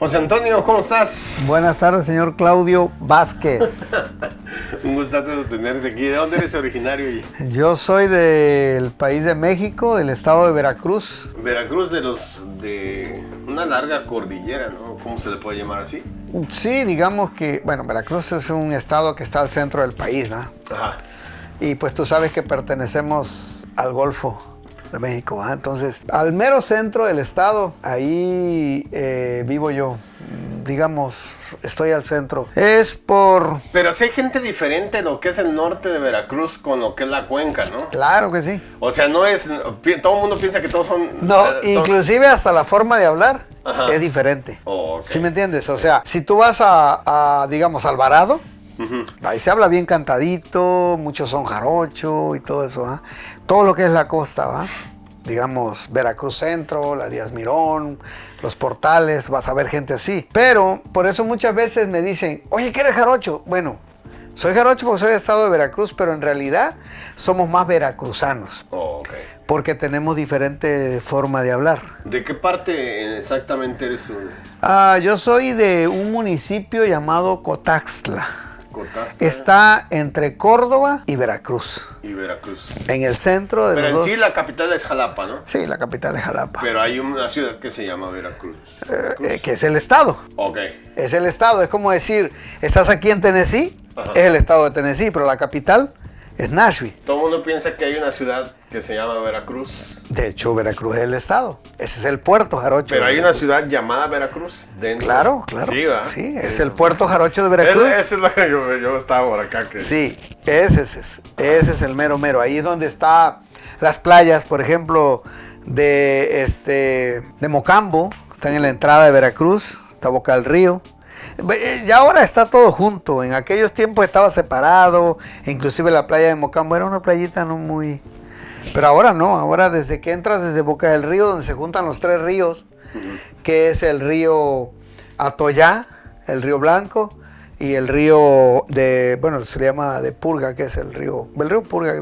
José Antonio, ¿cómo estás? Buenas tardes, señor Claudio Vázquez. Un gustazo tenerte aquí. ¿De dónde eres originario? Yo soy del país de México, del estado de Veracruz. Veracruz de una larga cordillera, ¿no? ¿Cómo se le puede llamar así? Sí, digamos que, bueno, Veracruz es un estado que está al centro del país, ¿no? Ajá. Y pues tú sabes que pertenecemos al Golfo de México, ¿va? Entonces, al mero centro del estado, ahí vivo yo. Digamos, estoy al centro. Es por... Pero sí hay gente diferente en lo que es el norte de Veracruz con lo que es la cuenca, ¿no? Claro que sí. O sea, no es... Todo el mundo piensa que todos son... No, inclusive hasta la forma de hablar es diferente. Oh, okay. ¿Sí me entiendes? O sea, si tú vas digamos, a Alvarado, ahí se habla bien cantadito, muchos son jarocho y todo eso, ¿va? Todo lo que es la costa, ¿va? Digamos, Veracruz Centro, la Díaz Mirón, los Portales, vas a ver gente así. Pero por eso muchas veces me dicen, oye, ¿qué eres jarocho? Bueno, soy jarocho porque soy del estado de Veracruz, pero en realidad somos más veracruzanos. Oh, okay. Porque tenemos diferente forma de hablar. ¿De qué parte exactamente eres tú? Yo soy de un municipio llamado Cotaxtla. Cotaxtla. Está entre Córdoba y Veracruz. Y Veracruz. En el centro de Pero los en dos. sí la capital es Jalapa, ¿no? Sí, la capital es Jalapa. Pero hay una ciudad que se llama Veracruz. Que es el estado. Ok. Es el estado. Es como decir, estás aquí en Tennessee, Ajá. es el estado de Tennessee, pero la capital es Nashville. Todo el mundo piensa que hay una ciudad que se llama Veracruz. De hecho, Veracruz es el estado. Ese es el puerto jarocho. Pero hay una ciudad llamada Veracruz dentro. Claro, claro. Sí, ¿verdad? Sí, es el puerto jarocho de Veracruz. Esa es la que yo estaba por acá. Sí, ese es el mero mero. Ahí es donde están las playas, por ejemplo, de Mocambo, están en la entrada de Veracruz, está Boca del Río. Y ahora está todo junto. En aquellos tiempos estaba separado, inclusive la playa de Mocambo era una playita no muy... Pero ahora no, ahora desde que entras desde Boca del Río, donde se juntan los tres ríos, que es el río Atoyá, el río Blanco, y el río se le llama de Purga, que es el río Purga, que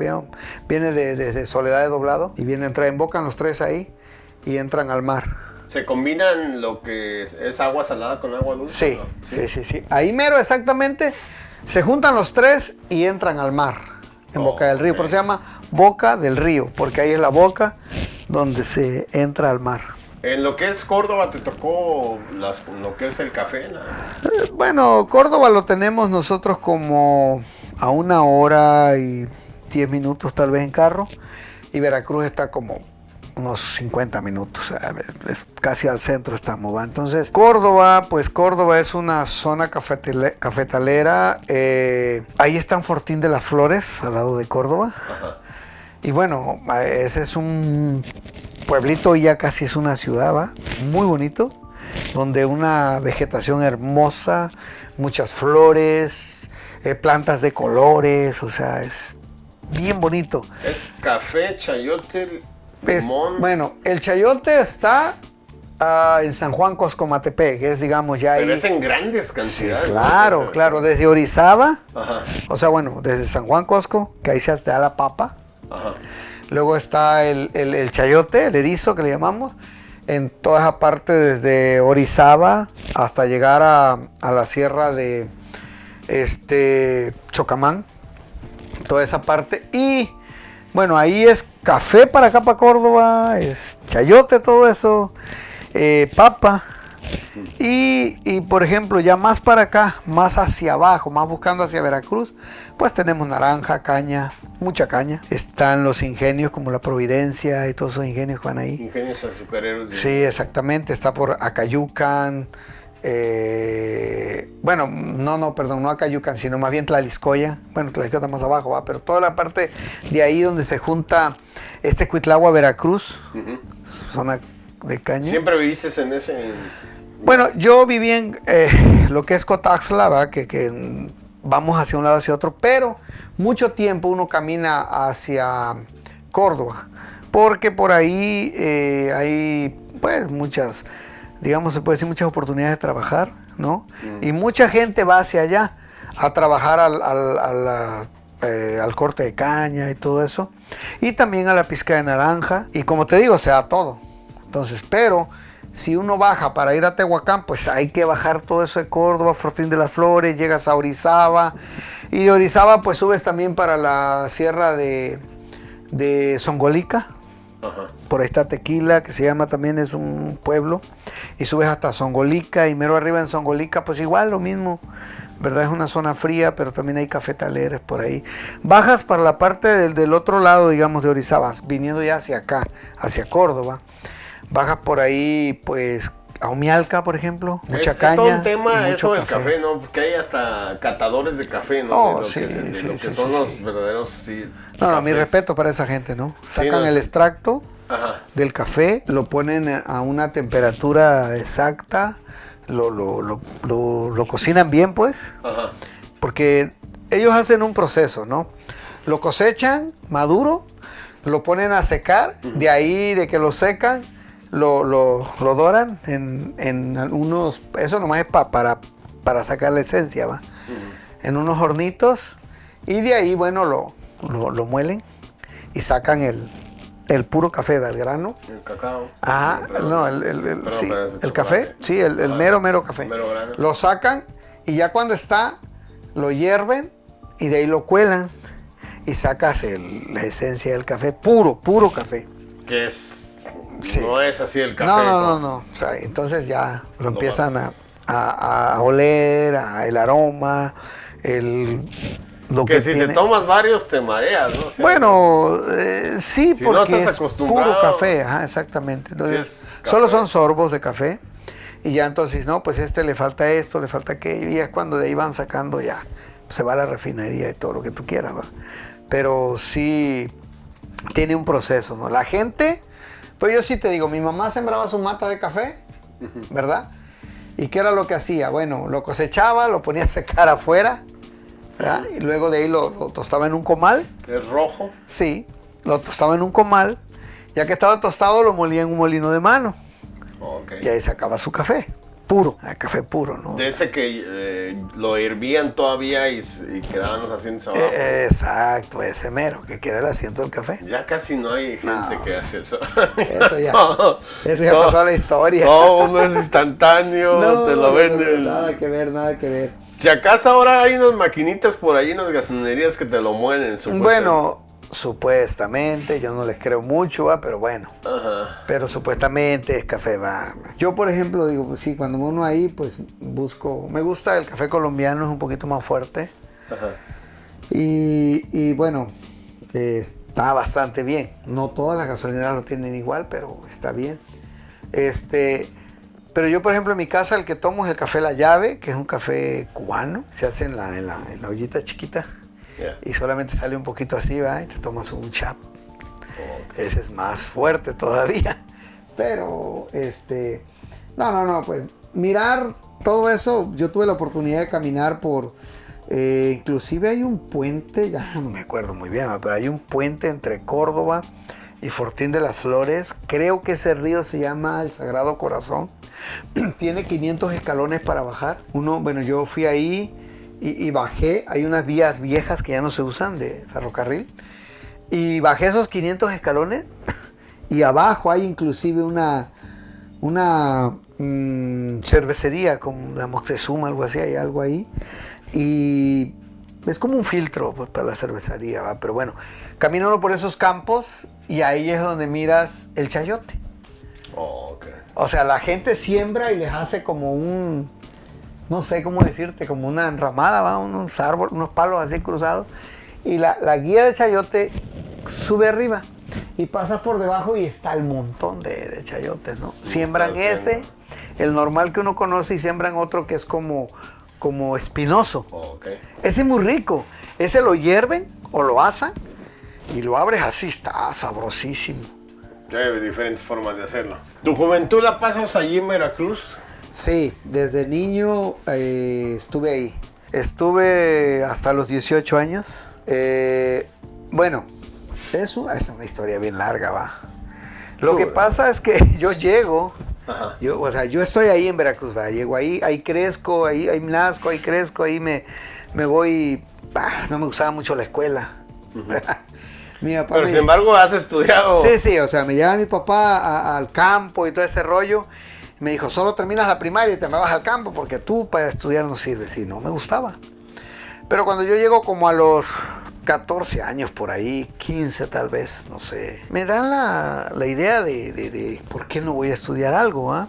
viene desde Soledad de Doblado, y embocan los tres ahí, y entran al mar. ¿Se combinan lo que es agua salada con agua dulce? Sí, ¿no? sí. Ahí mero exactamente, se juntan los tres y entran al mar, en Boca del Río, por eso se llama Boca del Río, porque ahí es la boca donde se entra al mar. En lo que es Córdoba, ¿te tocó lo que es el café? ¿No? Bueno, Córdoba lo tenemos nosotros como a 1 hora y 10 minutos tal vez en carro, y Veracruz está como unos 50 minutos, es casi al centro estamos, ¿va? Entonces, Córdoba es una zona cafetalera, ahí está Fortín de las Flores, al lado de Córdoba. Ajá. Y bueno, ese es un pueblito, ya casi es una ciudad, ¿va? Muy bonito, donde una vegetación hermosa, muchas flores, plantas de colores, o sea, es bien bonito. Es café, chayote, limón. Bueno, el chayote está en San Juan Coscomatepec, que es, digamos, ya Pero ahí. es en grandes cantidades. Sí, claro, ¿no? claro, desde Orizaba, Ajá. o sea, bueno, desde San Juan Cosco, que ahí se da la papa. Ajá. Luego está el chayote, el erizo que le llamamos, en toda esa parte desde Orizaba hasta llegar a la sierra de Chocamán, toda esa parte. Y bueno, ahí es café para acá, para Córdoba, es chayote, todo eso, papa. Y por ejemplo, ya más para acá, más hacia abajo, más buscando hacia Veracruz, pues tenemos naranja, caña, mucha caña. Están los ingenios como la Providencia y todos esos ingenios que van ahí. Ingenios azucareros. Sí, exactamente, está por Acayucan. No Acayucan, sino más bien Tlaliscoya. Bueno, Tlaliscoya está más abajo, ¿va? Pero toda la parte de ahí donde se junta Cuitlagua, Veracruz, zona de caña. ¿Siempre viviste en ese...? Bueno, yo viví en lo que es Cotaxtla, ¿va? Que vamos hacia un lado hacia otro, pero mucho tiempo uno camina hacia Córdoba, porque por ahí hay pues muchas, digamos, se puede decir muchas oportunidades de trabajar, ¿no? Y mucha gente va hacia allá a trabajar al corte de caña y todo eso, y también a la pizca de naranja, y como te digo, se da todo. Entonces, pero si uno baja para ir a Tehuacán, pues hay que bajar todo eso de Córdoba, Fortín de las Flores, llegas a Orizaba. Y de Orizaba pues subes también para la sierra de Zongolica. Ajá. Por ahí está Tequila, que se llama también, es un pueblo. Y subes hasta Zongolica y mero arriba en Zongolica, pues igual lo mismo. ¿Verdad? Es una zona fría, pero también hay cafetaleres por ahí. Bajas para la parte del otro lado, digamos, de Orizaba, viniendo ya hacia acá, hacia Córdoba. Bajas por ahí, pues, a Umialca, por ejemplo, mucha caña. Es todo un tema y mucho eso del café, ¿no? Porque hay hasta catadores de café, ¿no? Oh, de lo sí, que, sí, lo que sí, son sí, los sí. verdaderos, sí. No, mi cafés. respeto para esa gente, ¿no? Sacan no, el sí. extracto Ajá. del café, lo ponen a una temperatura exacta, lo cocinan bien, pues, Ajá. porque ellos hacen un proceso, ¿no? Lo cosechan maduro, lo ponen a secar, de ahí de que lo secan, lo doran en unos, eso nomás es para sacar la esencia, ¿va? En unos hornitos, y de ahí, bueno, lo muelen y sacan el puro café del grano. El cacao. Ajá, Perdón. no, Perdón, sí, pero es de el café, chocolate. sí, el mero café. Mero grano. Lo sacan y ya cuando está, lo hierven y de ahí lo cuelan y sacas la esencia del café, puro café. Que es. Sí. No es así el café. No. O sea, entonces ya lo empiezan a oler, el aroma, lo Que si tiene. te tomas varios te mareas, ¿no? O sea, Bueno, sí, si no porque estás es acostumbrado. puro café, ajá, exactamente. Entonces, Sí es solo café. son sorbos de café y ya entonces, no, pues le falta esto, le falta aquello, y es cuando de ahí van sacando ya, se va a la refinería y todo lo que tú quieras, ¿va? Pero sí tiene un proceso, ¿no? La gente, pues yo sí te digo, mi mamá sembraba su mata de café, ¿verdad? ¿Y qué era lo que hacía? Bueno, lo cosechaba, lo ponía a secar afuera, ¿verdad? Y luego de ahí lo tostaba en un comal. Es rojo. Sí, lo tostaba en un comal. Ya que estaba tostado, lo molía en un molino de mano. Ok. Y ahí sacaba su café. Puro, café puro, ¿no? De ese que lo hervían todavía y quedaban los asientos abajo. Exacto, ese mero, que queda el asiento del café. Ya casi no hay gente No. que hace eso. Eso ya. No, Eso ya no, pasó a la historia. No, uno es instantáneo, te lo venden. Nada que ver, nada que ver. Si acaso ahora hay unas maquinitas por ahí en las gasolinerías que te lo muelen. Bueno, supuestamente, yo no les creo mucho, ¿va? Pero bueno. Ajá. Pero supuestamente es café, va. Yo, por ejemplo, digo, pues sí, cuando uno ahí, pues busco, me gusta el café colombiano, es un poquito más fuerte. Ajá. Y bueno, está bastante bien. No todas las gasolineras lo tienen igual, pero está bien. Pero yo, por ejemplo, en mi casa el que tomo es el café La Llave, que es un café cubano. Se hace en la ollita chiquita. Yeah. Y solamente sale un poquito así, ¿va? Y te tomas un chap. Ese es más fuerte todavía. Pero, no, pues mirar todo eso, yo tuve la oportunidad de caminar por, inclusive hay un puente, ya no me acuerdo muy bien, pero hay un puente entre Córdoba y Fortín de las Flores. Creo que ese río se llama el Sagrado Corazón. Tiene 500 escalones para bajar. Bueno, yo fui ahí y bajé. Hay unas vías viejas que ya no se usan de ferrocarril. Y bajé esos 500 escalones y abajo hay inclusive una cervecería como la Moctezuma, algo así, hay algo ahí. Y es como un filtro pues, para la cervecería, ¿va? Pero bueno, camina uno por esos campos y ahí es donde miras el chayote. Ok. O sea, la gente siembra y les hace como no sé cómo decirte, como una enramada, ¿va? Unos árboles, unos palos así cruzados. Y la guía de chayote sube arriba y pasas por debajo y está el montón de chayotes, ¿no? Siembran ese, el normal que uno conoce, y siembran otro que es como espinoso. Ok. Ese es muy rico. Ese lo hierven o lo asan y lo abres así, está sabrosísimo. Hay diferentes formas de hacerlo. ¿Tu juventud la pasas allí en Veracruz? Sí, desde niño estuve ahí. Estuve hasta los 18 años. Bueno, es una historia bien larga, va. Lo que pasa es que yo llego, Ajá. yo estoy ahí en Veracruz, va. Llego ahí crezco, ahí nazco, ahí crezco, ahí me voy. No me gustaba mucho la escuela. Mi papá Pero sin embargo has estudiado. Sí, o sea, me lleva mi papá al campo y todo ese rollo. Me dijo, solo terminas la primaria y te me vas al campo porque tú para estudiar no sirves. Y no me gustaba. Pero cuando yo llego como a los 14 años por ahí, 15 tal vez, no sé, me da la idea de por qué no voy a estudiar algo, ¿ah?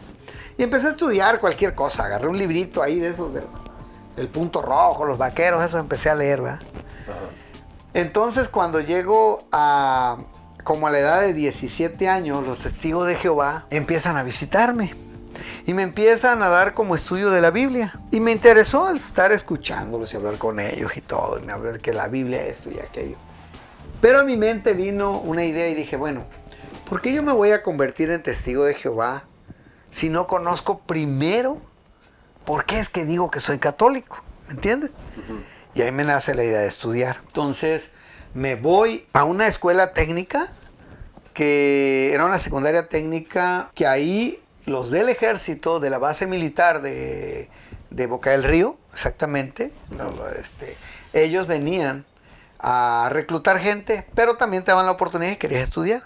Y empecé a estudiar cualquier cosa. Agarré un librito ahí de esos del Punto Rojo, los vaqueros, eso empecé a leer, ¿verdad? Entonces cuando llego a como a la edad de 17 años, los testigos de Jehová empiezan a visitarme. Y me empiezan a dar como estudio de la Biblia. Y me interesó estar escuchándolos y hablar con ellos y todo. Y me hablar que la Biblia esto y aquello. Pero a mi mente vino una idea y dije, bueno, ¿por qué yo me voy a convertir en testigo de Jehová si no conozco primero por qué es que digo que soy católico? ¿Me entiendes? Y ahí me nace la idea de estudiar. Entonces me voy a una escuela técnica, que era una secundaria técnica, que ahí los del ejército, de la base militar de Boca del Río, exactamente, ellos venían a reclutar gente, pero también te daban la oportunidad y querías estudiar.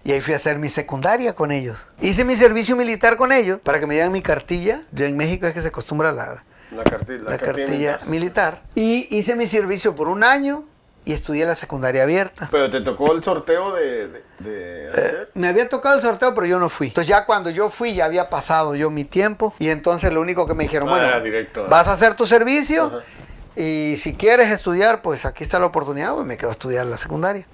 Y ahí fui a hacer mi secundaria con ellos. Hice mi servicio militar con ellos para que me dieran mi cartilla. Ya en México es que se acostumbra la cartilla militar. Y hice mi servicio por un año y estudié la secundaria abierta. ¿Pero te tocó el sorteo de hacer? Me había tocado el sorteo, pero yo no fui. Entonces ya cuando yo fui ya había pasado yo mi tiempo. Y entonces lo único que me dijeron, bueno, era directo, vas a hacer tu servicio. Ajá. Y si quieres estudiar, pues aquí está la oportunidad. Pues me quedo a estudiar la secundaria.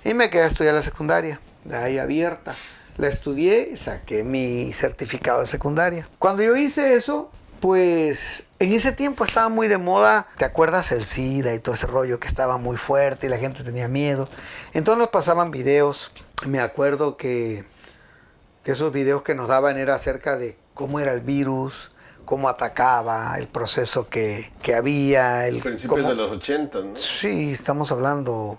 Y me quedé a estudiar la secundaria, de ahí abierta. La estudié y saqué mi certificado de secundaria. Cuando yo hice eso, pues en ese tiempo estaba muy de moda, ¿te acuerdas? El SIDA y todo ese rollo que estaba muy fuerte y la gente tenía miedo. Entonces nos pasaban videos. Me acuerdo que esos videos que nos daban era acerca de cómo era el virus, cómo atacaba, el proceso que había. Principios de los 80, ¿no? Sí, estamos hablando,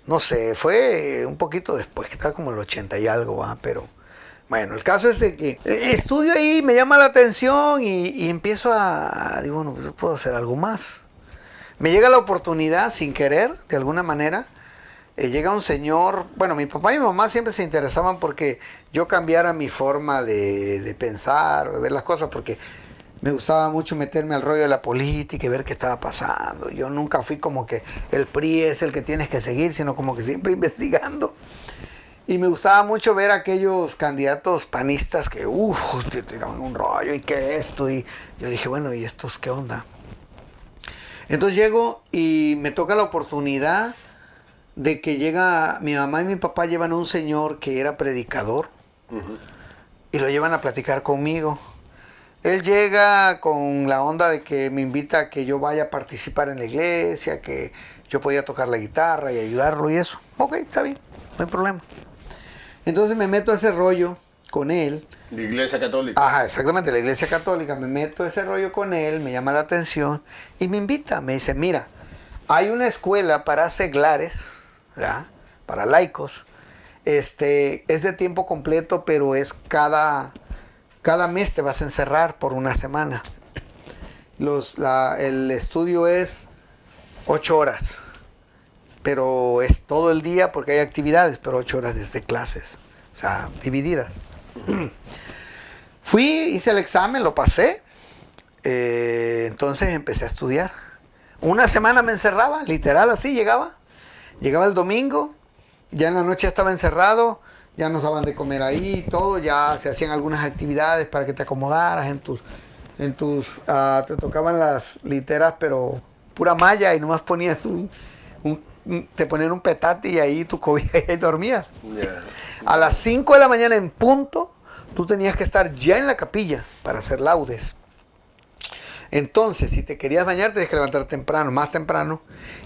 no sé, fue un poquito después, que tal como el 80 y algo, ¿va? Pero bueno, el caso es de que estudio ahí, me llama la atención y empiezo digo, bueno, yo puedo hacer algo más. Me llega la oportunidad, sin querer, de alguna manera, llega un señor, bueno, mi papá y mi mamá siempre se interesaban porque yo cambiara mi forma de pensar o de ver las cosas, porque me gustaba mucho meterme al rollo de la política y ver qué estaba pasando. Yo nunca fui como que el PRI es el que tienes que seguir, sino como que siempre investigando. Y me gustaba mucho ver a aquellos candidatos panistas que, te tiraban un rollo y que esto. Y yo dije, bueno, ¿y estos qué onda? Entonces llego y me toca la oportunidad de que llega, mi mamá y mi papá llevan a un señor que era predicador y lo llevan a platicar conmigo. Él llega con la onda de que me invita a que yo vaya a participar en la iglesia, que yo podía tocar la guitarra y ayudarlo y eso. Ok, está bien, no hay problema. Entonces me meto a ese rollo con él. La iglesia católica. Ajá, exactamente, la iglesia católica. Me meto a ese rollo con él, me llama la atención y me invita. Me dice, mira, hay una escuela para seglares, ¿verdad? Para laicos. Es de tiempo completo, pero es cada mes te vas a encerrar por una semana. El estudio es 8 horas. Pero es todo el día porque hay actividades, pero 8 horas desde clases, o sea, divididas. Fui, hice el examen, lo pasé, entonces empecé a estudiar. Una semana me encerraba, literal así, llegaba el domingo, ya en la noche estaba encerrado, ya nos daban de comer ahí, todo, ya se hacían algunas actividades para que te acomodaras te tocaban las literas, pero pura malla y nomás ponías te ponían un petate y ahí tu cobija y ahí dormías. Yeah. A las 5 de la mañana en punto, tú tenías que estar ya en la capilla para hacer laudes. Entonces, si te querías bañar, tenías que levantar temprano, más temprano.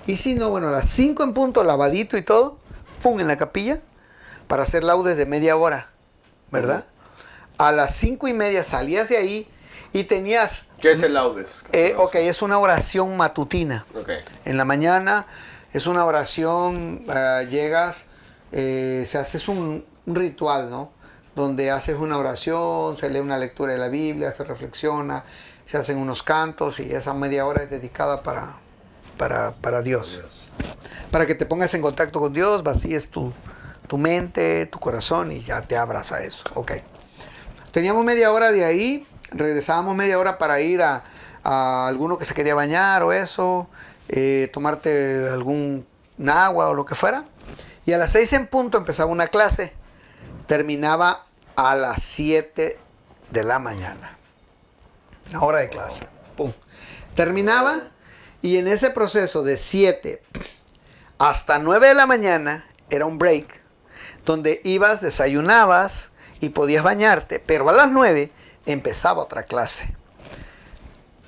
Y si no, bueno, a las 5 en punto, lavadito y todo, ¡pum!, en la capilla para hacer laudes de media hora, ¿verdad? A las 5:30 salías de ahí y tenías... ¿Qué es el laudes? Ok, es una oración matutina. Okay. En la mañana es una oración, llegas, se hace un ritual, ¿no? Donde haces una oración, se lee una lectura de la Biblia, se reflexiona, se hacen unos cantos y esa media hora es dedicada para Dios. Para que te pongas en contacto con Dios, vacíes tu mente, tu corazón y ya te abras a eso. Ok. teníamos media hora de ahí, regresábamos media hora para ir a alguno que se quería bañar o eso, tomarte algún agua o lo que fuera. Y a las 6 en punto empezaba una clase, terminaba a las 7 de la mañana. Una hora de clase. Pum. Terminaba y en ese proceso de 7 hasta 9 de la mañana era un break donde ibas, desayunabas y podías bañarte, pero a las 9 empezaba otra clase.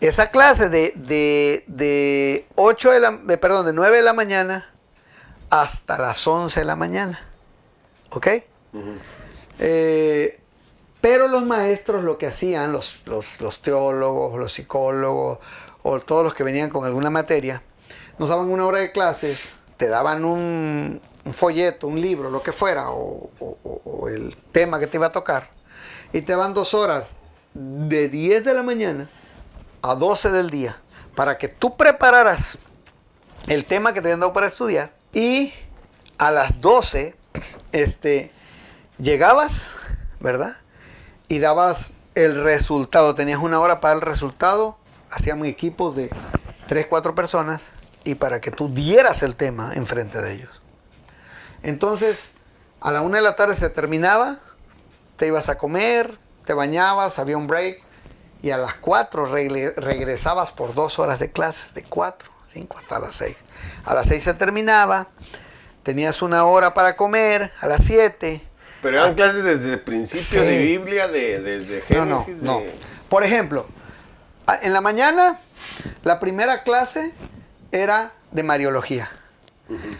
Esa clase de 9 de la mañana hasta las 11 de la mañana. ¿Ok? Ujú. Pero los maestros lo que hacían, los teólogos, los psicólogos o todos los que venían con alguna materia, nos daban una hora de clases, te daban un folleto, un libro, lo que fuera, o el tema que te iba a tocar, y te daban 2 horas de 10 de la mañana a 12 del día para que tú prepararas el tema que te habían dado para estudiar, y a las 12 llegabas, ¿verdad? Y dabas el resultado. Tenías una hora para el resultado. Hacíamos equipos de 3, 4 personas y para que tú dieras el tema enfrente de ellos. Entonces, a la 1 de la tarde se terminaba, te ibas a comer, te bañabas, había un break y a las 4 regresabas por 2 horas de clases, de 4, 5 hasta las 6. A las 6 se terminaba, tenías una hora para comer, a las 7... Pero eran clases desde el principio Sí. de Biblia, desde Génesis. No. Por ejemplo, en la mañana, la primera clase era de Mariología.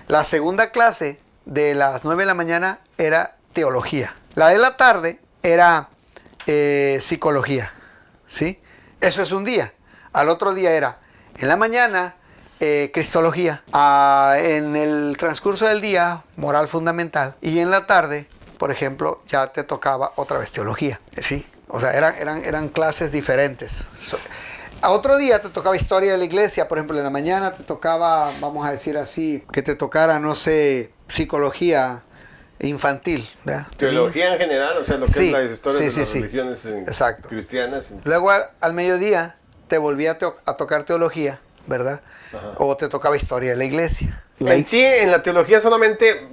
La segunda clase, de las 9 de la mañana, era Teología. La de la tarde era Psicología. ¿Sí? Eso es un día. Al otro día era, en la mañana, Cristología. En el transcurso del día, Moral Fundamental. Y en la tarde, por ejemplo, ya te tocaba otra vez Teología. ¿Sí? O sea, eran clases diferentes. A otro día te tocaba Historia de la Iglesia. Por ejemplo, en la mañana te tocaba, vamos a decir así, que te tocara, no sé, Psicología infantil, ¿verdad? Teología en general, o sea, lo que Sí, es las historias sí, de sí, las sí. religiones Exacto. cristianas. Luego al mediodía te volvía a tocar Teología, ¿verdad? Ajá. O te tocaba Historia de la Iglesia. En sí, en la teología solamente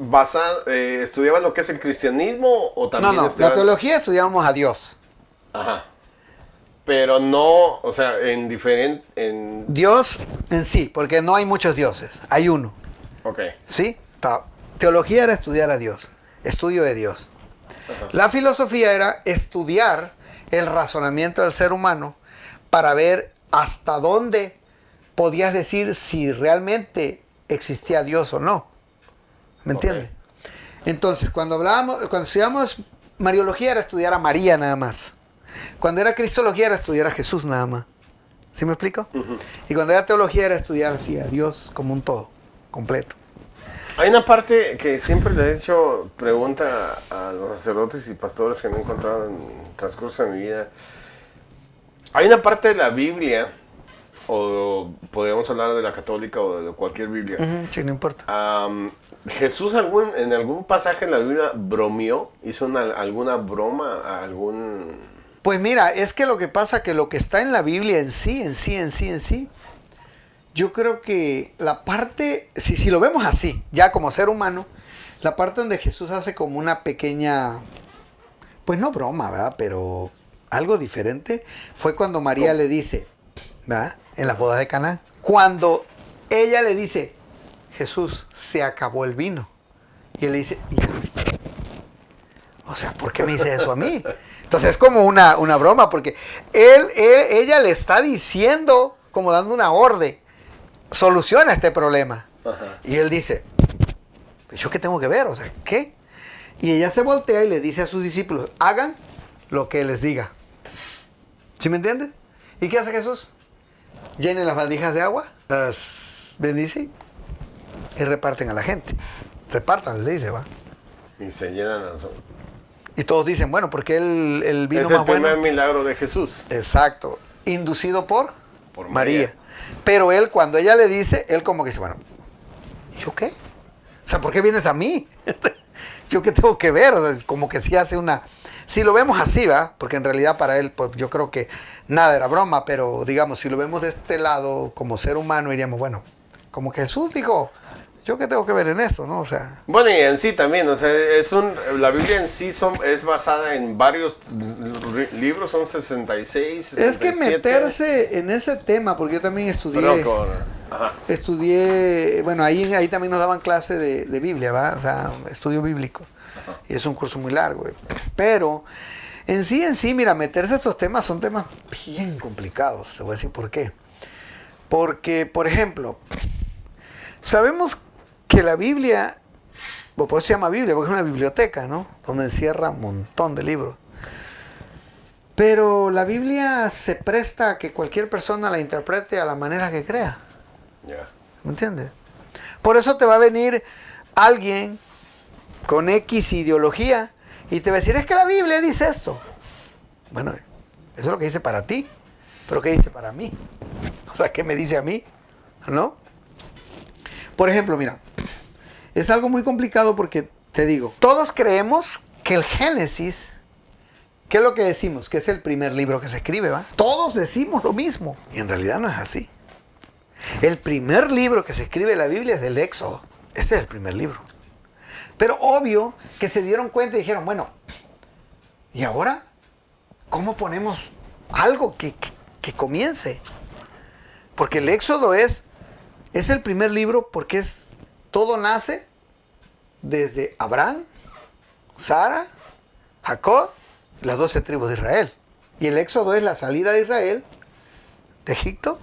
estudiaban lo que es el cristianismo o también No, la estudiaban... teología estudiábamos a Dios. Ajá. Pero no, o sea, Dios en sí, porque no hay muchos dioses, hay uno. Ok. ¿Sí? Teología era estudiar a Dios, estudio de Dios. Ajá. La filosofía era estudiar el razonamiento del ser humano para ver hasta dónde podías decir si realmente existía Dios o no. ¿Me entiendes? Entonces, cuando estudiábamos Mariología era estudiar a María nada más. Cuando era Cristología era estudiar a Jesús nada más. ¿Sí me explico? Ujú. Y cuando era Teología era estudiar así a Dios como un todo, completo. Hay una parte que siempre le he hecho pregunta a los sacerdotes y pastores que me he encontrado en el transcurso de mi vida. Hay una parte de la Biblia, o podríamos hablar de la católica o de cualquier Biblia. Sí, no importa. Jesús en algún pasaje en la Biblia bromeó, hizo alguna broma a algún... Pues mira, es que lo que pasa que lo que está en la Biblia en sí, yo creo que la parte, si lo vemos así, ya como ser humano, la parte donde Jesús hace como una pequeña, pues no broma, ¿verdad? Pero algo diferente, fue cuando María le dice, ¿verdad? En las bodas de Caná, cuando ella le dice, Jesús, se acabó el vino. Y él le dice, ya. O sea, ¿por qué me dice eso a mí? Entonces es como una broma, porque ella le está diciendo, como dando una orden, soluciona este problema. Ajá. Y él dice, ¿yo qué tengo que ver? O sea, ¿qué? Y ella se voltea y le dice a sus discípulos, hagan lo que él les diga. ¿Sí me entiendes? ¿Y qué hace Jesús? Llenen las vasijas de agua, las bendice y reparten a la gente. Repartan, le dice, va. Y se llenan las... Y todos dicen, bueno, porque el vino Es más el primer bueno. milagro de Jesús. Exacto. Inducido por Por María. Pero él, cuando ella le dice, él como que dice, bueno, ¿y yo qué? O sea, ¿por qué vienes a mí? ¿Yo qué tengo que ver? O sea, como que sí hace Si lo vemos así, ¿va? Porque en realidad para él, pues yo creo que nada era broma, pero digamos, si lo vemos de este lado, como ser humano, diríamos, bueno, como que Jesús dijo, ¿yo qué tengo que ver en esto, no? O sea... Bueno, y en sí también, o sea, la Biblia en sí es basada en varios libros, son 66, 67. Es que meterse en ese tema, porque yo también estudié, bueno, ahí también nos daban clase de Biblia, ¿va? O sea, estudio bíblico. Ajá. Y es un curso muy largo. Pero en sí, mira, meterse a estos temas son temas bien complicados. Te voy a decir por qué. Porque, por ejemplo, sabemos que la Biblia, por eso se llama Biblia, porque es una biblioteca, ¿no? Donde encierra un montón de libros. Pero la Biblia se presta a que cualquier persona la interprete a la manera que crea. Yeah. ¿Me entiendes? Por eso te va a venir alguien con X ideología y te va a decir, es que la Biblia dice esto. Bueno, eso es lo que dice para ti, pero ¿qué dice para mí? O sea, ¿qué me dice a mí? ¿No? Por ejemplo, mira, es algo muy complicado porque, te digo, todos creemos que el Génesis, ¿qué es lo que decimos? Que es el primer libro que se escribe, ¿va? Todos decimos lo mismo, y en realidad no es así. El primer libro que se escribe en la Biblia es el Éxodo. Ese es el primer libro. Pero obvio que se dieron cuenta y dijeron, bueno, ¿y ahora cómo ponemos algo que comience? Porque el Éxodo es el primer libro porque todo nace desde Abraham, Sara, Jacob, las 12 tribus de Israel. Y el Éxodo es la salida de Israel de Egipto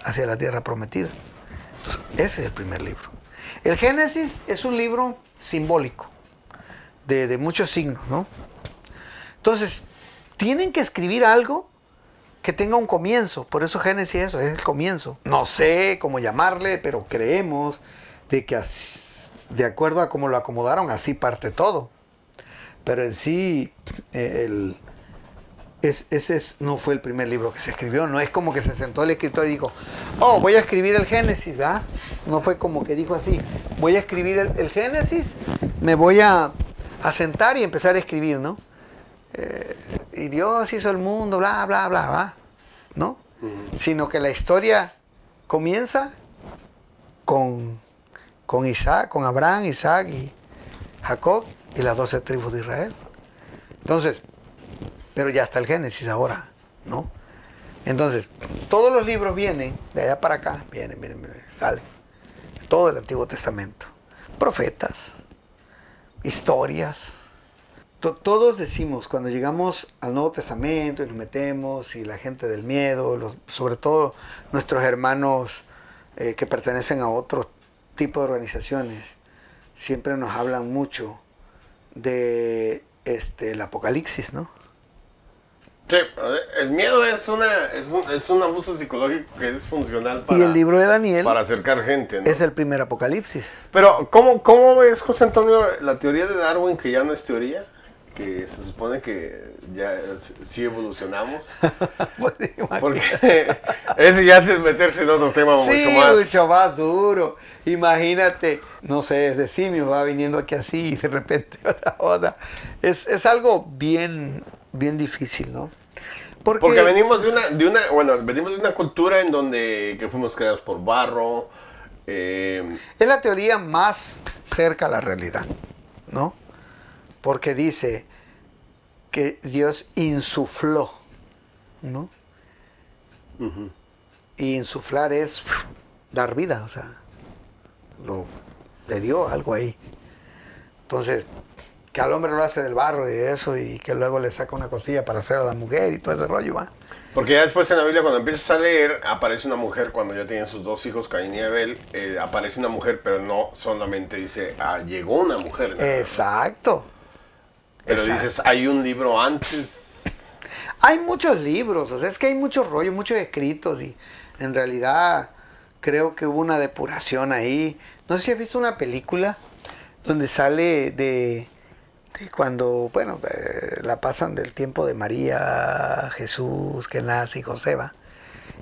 hacia la tierra prometida. Entonces, ese es el primer libro. El Génesis es un libro simbólico, de muchos signos, ¿no? Entonces, tienen que escribir algo que tenga un comienzo. Por eso Génesis es el comienzo. No sé cómo llamarle, pero creemos de que así, de acuerdo a cómo lo acomodaron, así parte todo. Pero en sí, no fue el primer libro que se escribió. No es como que se sentó el escritor y dijo, oh, voy a escribir el Génesis, ¿verdad? No fue como que dijo así, voy a escribir el Génesis, me voy a sentar y empezar a escribir, ¿no? Y Dios hizo el mundo, bla, bla, bla, ¿va? ¿No? Uh-huh. Sino que la historia comienza con Isaac, con Abraham, Isaac y Jacob y las 12 tribus de Israel. Entonces, pero ya está el Génesis ahora, ¿no? Entonces, todos los libros vienen de allá para acá, vienen, salen. Todo el Antiguo Testamento. Profetas, historias. Todos decimos, cuando llegamos al Nuevo Testamento y nos metemos, y la gente del miedo, sobre todo nuestros hermanos que pertenecen a otro tipo de organizaciones, siempre nos hablan mucho de el Apocalipsis, ¿no? Sí, el miedo es un abuso psicológico que es funcional y el libro de Daniel para acercar gente, ¿no? Es el primer Apocalipsis. Pero, ¿cómo ves, José Antonio, la teoría de Darwin, que ya no es teoría? Que se supone que ya sí evolucionamos. Pues, porque ese ya es meterse en otro tema mucho más duro. Imagínate, no sé, de simios va viniendo aquí así y de repente otra. Es algo bien difícil, ¿no? Porque venimos de una cultura en donde que fuimos creados por barro. Es la teoría más cerca a la realidad, ¿no? Porque dice que Dios insufló, ¿no? Uh-huh. Y insuflar es dar vida, o sea, le dio algo ahí. Entonces, que al hombre lo hace del barro y de eso, y que luego le saca una costilla para hacer a la mujer y todo ese rollo, ¿va? Porque ya después en la Biblia, cuando empiezas a leer, aparece una mujer, cuando ya tienen sus dos hijos, Caín y Abel, aparece una mujer, pero no solamente dice, llegó una mujer, ¿no? Exacto. Pero dices, hay un libro antes. Hay muchos libros, o sea, es que hay muchos rollos, muchos escritos, y en realidad creo que hubo una depuración ahí. No sé si has visto una película donde sale de cuando, bueno, la pasan del tiempo de María, Jesús, que nace y José, ¿va?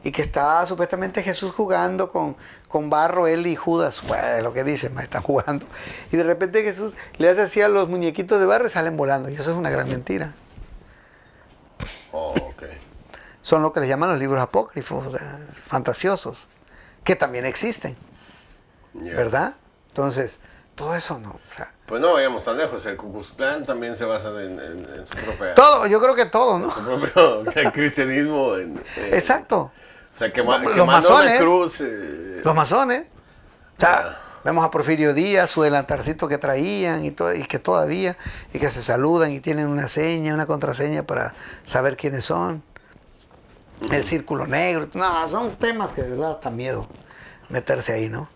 Y que está supuestamente Jesús jugando con barro, él y Judas, pues, lo que dicen, están jugando. Y de repente Jesús le hace así a los muñequitos de barro y salen volando. Y eso es una gran mentira. Oh, ok. Son lo que les llaman los libros apócrifos, o sea, fantasiosos, que también existen, Ya. ¿verdad? Entonces, todo eso no, o sea, Pues no vayamos tan lejos. El Ku Klux Klan también se basa en su propia... todo, yo creo que todo, En ¿no? su propio cristianismo. Exacto. O sea, Los quemando masones. una cruz. Los masones, o sea, Ya. vemos a Porfirio Díaz, su delantarcito que traían y, todo, y que todavía, y que se saludan y tienen una seña, una contraseña para saber quiénes son. El círculo negro, no, son temas que de verdad dan miedo meterse ahí, ¿no?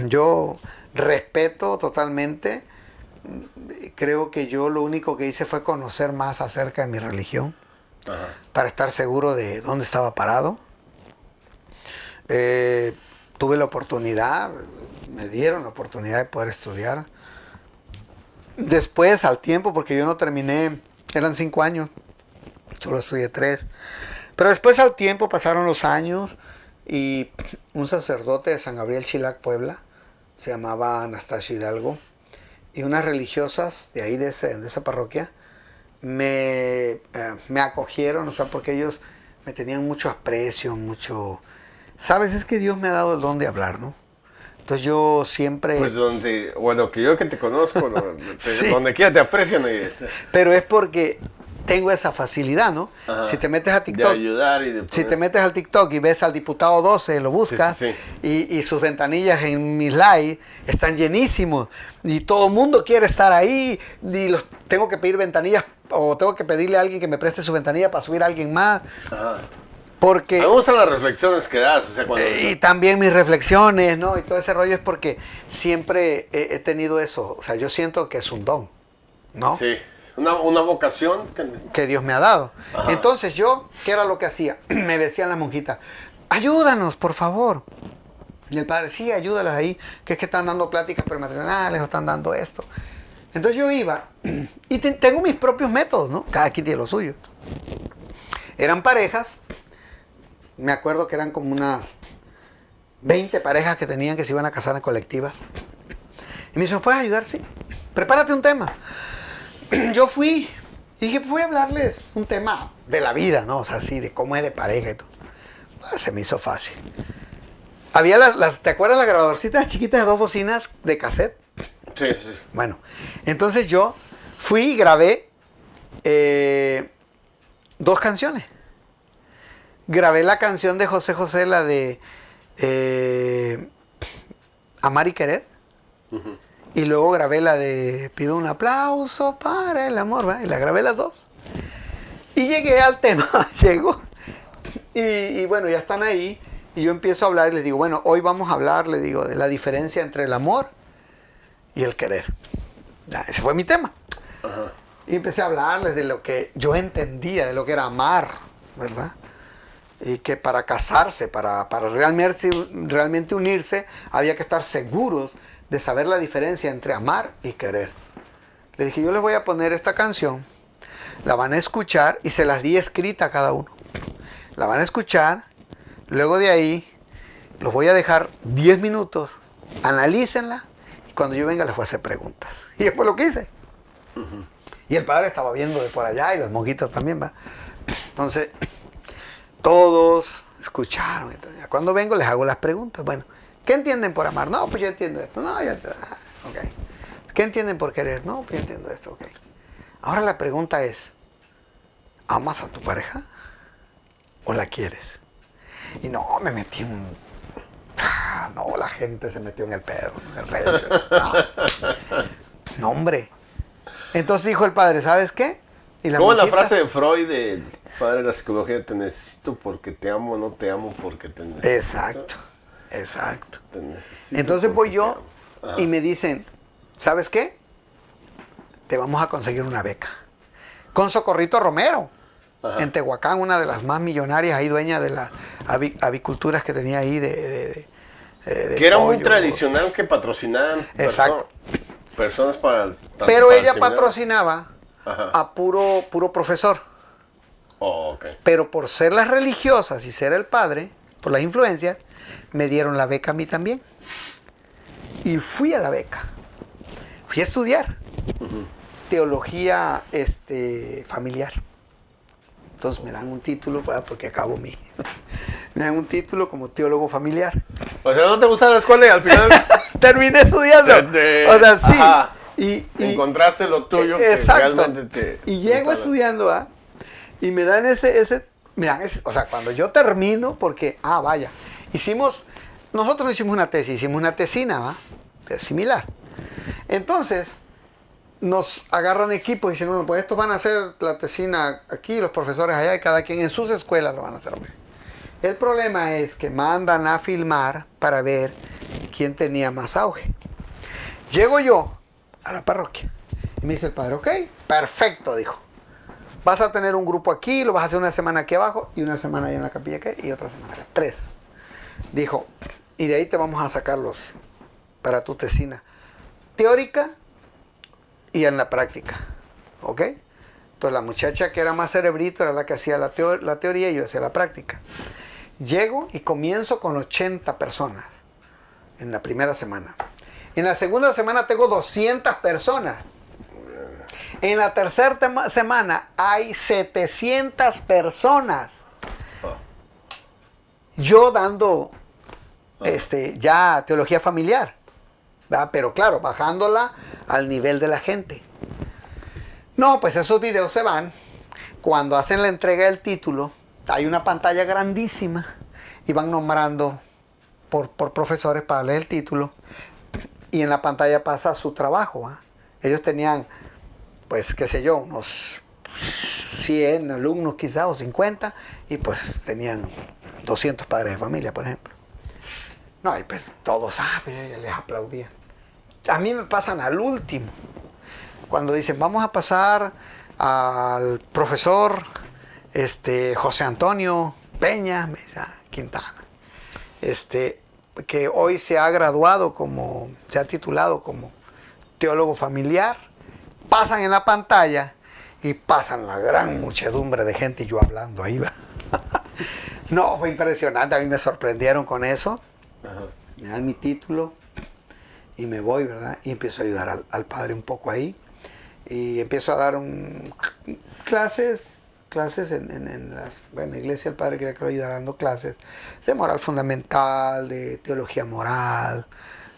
Yo respeto totalmente, creo que yo lo único que hice fue conocer más acerca de mi religión, Ajá. para estar seguro de dónde estaba parado. Tuve la oportunidad, me dieron la oportunidad de poder estudiar. Después, al tiempo, porque yo no terminé, eran 5 años, solo estudié 3. Pero después, al tiempo, pasaron los años y un sacerdote de San Gabriel Chilac, Puebla, se llamaba Anastasio Hidalgo, y unas religiosas de ahí, de esa parroquia, me acogieron, o sea, porque ellos me tenían mucho aprecio, mucho... Sabes, es que Dios me ha dado el don de hablar, ¿no? Entonces yo siempre... Pues bueno, que yo que te conozco, Sí. donde quiera te aprecian. Pero es porque tengo esa facilidad, ¿no? Ajá. Si te metes a De TikTok, ayudar y de si poner- te metes al TikTok y ves al diputado 12, lo buscas, Sí, Y sus ventanillas en mis live están llenísimos y todo el mundo quiere estar ahí y tengo que pedir ventanillas o tengo que pedirle a alguien que me preste su ventanilla para subir a alguien más, Ajá. porque... Me gustan las reflexiones que das, o sea, cuando... Y también mis reflexiones, ¿no? Y todo ese rollo es porque siempre he tenido eso, o sea, yo siento que es un don, ¿no? Sí, una vocación Que Dios me ha dado. Ajá. Entonces yo, ¿qué era lo que hacía? Me decían las monjitas, ayúdanos, por favor. Y el padre, sí, ayúdalas ahí, que es que están dando pláticas prematrimoniales o están dando esto. Entonces yo iba y tengo mis propios métodos, ¿no? Cada quien tiene lo suyo. Eran parejas, me acuerdo que eran como unas 20 parejas que tenían que se iban a casar en colectivas. Y me dijo, ¿puedes ayudar? Sí. Prepárate un tema. Yo fui y dije, voy a hablarles un tema de la vida, ¿no? O sea, así, de cómo es de pareja y todo. Se me hizo fácil. Había ¿te acuerdas las grabadorcitas chiquitas de 2 bocinas de cassette? Sí, sí. Bueno, entonces yo fui y grabé 2 canciones. Grabé la canción de José José, la de Amar y Querer. Ujú. Y luego grabé la de Pido un aplauso para el amor, ¿verdad? Y la grabé las 2. Y llegué al tema, llego. Y bueno, ya están ahí. Y yo empiezo a hablar y les digo, bueno, hoy vamos a hablar, les digo, de la diferencia entre el amor y el querer. Ya, ese fue mi tema. Ajá. Y empecé a hablarles de lo que yo entendía, de lo que era amar, ¿verdad? Y que para casarse, para realmente unirse, había que estar seguros de saber la diferencia entre amar y querer. Les dije, yo les voy a poner esta canción, la van a escuchar y se las di escrita a cada uno. La van a escuchar, luego de ahí los voy a dejar 10 minutos, analícenla y cuando yo venga les voy a hacer preguntas. Y eso fue lo que hice. Y el padre estaba viendo de por allá y las monjitas también, ¿va? Entonces, todos escucharon. Entonces, cuando vengo les hago las preguntas. Bueno, ¿qué entienden por amar? No, pues yo entiendo esto. No, yo entiendo. Ok. ¿Qué entienden por querer? No, pues yo entiendo esto. Ok. Ahora la pregunta es, ¿amas a tu pareja o la quieres? Y no, me metí en un... No, la gente se metió en el pedo, en el recio. No, hombre. Entonces dijo el padre, ¿sabes qué? Y ¿Cómo es la monjita- frase de Freud, del padre de la psicología? Te necesito porque te amo, no te amo porque te necesito. Exacto, exacto. Te necesito Entonces voy porque te yo amo. Ajá. y me dicen, ¿sabes qué? Te vamos a conseguir una beca. Con Socorrito Romero, Ajá. en Tehuacán, una de las más millonarias, ahí dueña de las aviculturas que tenía ahí de Que era muy pollo. tradicional que patrocinaran Exacto. personas para... Pero para ella seminar. patrocinaba Ajá. a puro profesor. Oh, ok. Pero por ser las religiosas y ser el padre, por las influencias, me dieron la beca a mí también. Y fui a la beca. Fui a estudiar teología familiar. Entonces me dan un título, porque acabo mi... me dan un título como teólogo familiar. O sea, ¿no te gusta la escuela y al final terminé estudiando? O sea, sí. Ajá. Y encontraste lo tuyo exacto. que realmente te... Y llego estudiando, ¿ah? Y me dan o sea, cuando yo termino, porque, vaya, nosotros hicimos una tesis, hicimos una tesina, ¿va? Es similar. Entonces, nos agarran equipos y dicen, bueno, pues estos van a hacer la tesina aquí, los profesores allá, y cada quien en sus escuelas lo van a hacer. El problema es que mandan a filmar para ver quién tenía más auge. Llego yo a la parroquia y me dice el padre, ok, perfecto, dijo. Vas a tener un grupo aquí, lo vas a hacer una semana aquí abajo y una semana ahí en la capilla aquí y otra semana acá. 3. Dijo, y de ahí te vamos a sacarlos para tu tesina teórica y en la práctica. ¿Ok? Entonces la muchacha que era más cerebrito era la que hacía la teoría y yo hacía la práctica. Llego y comienzo con 80 personas en la primera semana. En la segunda semana tengo 200 personas. En la tercera semana hay 700 personas. Yo dando ya teología familiar, ¿verdad? Pero claro, bajándola al nivel de la gente. No, pues esos videos se van. Cuando hacen la entrega del título, hay una pantalla grandísima y van nombrando por profesores para leer el título. Y en la pantalla pasa su trabajo, ¿eh? Ellos tenían, pues, qué sé yo, unos 100 alumnos quizás o 50 y pues tenían 200 padres de familia, por ejemplo. No, y pues todos, les aplaudían. A mí me pasan al último, cuando dicen, vamos a pasar al profesor José Antonio Peña Quintana, que hoy se ha graduado se ha titulado como teólogo familiar. Pasan en la pantalla y pasan la gran muchedumbre de gente y yo hablando ahí, ¿va? No, fue impresionante, a mí me sorprendieron con eso. Ajá. Me dan mi título y me voy, ¿verdad? Y empiezo a ayudar al padre un poco ahí. Y empiezo a dar clases en la iglesia. El padre quería que lo ayudara dando clases de moral fundamental, de teología moral,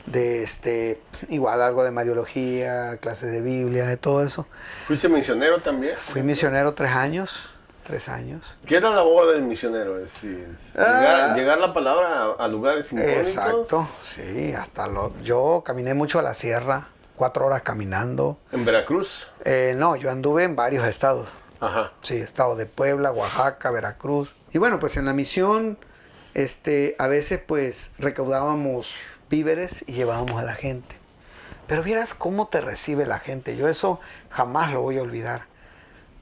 de igual algo de mariología, clases de Biblia, de todo eso. ¿Fuiste misionero también? Fui misionero 3 años. 3 años. ¿Qué es la labor del misionero? Llegar la palabra a lugares incógnitos. Exacto, sí. Yo caminé mucho a la sierra, 4 horas caminando. ¿En Veracruz? No, yo anduve en varios estados. Ajá. Sí, estado de Puebla, Oaxaca, Veracruz. Y bueno, pues en la misión, a veces pues recaudábamos víveres y llevábamos a la gente. Pero vieras cómo te recibe la gente. Yo eso jamás lo voy a olvidar.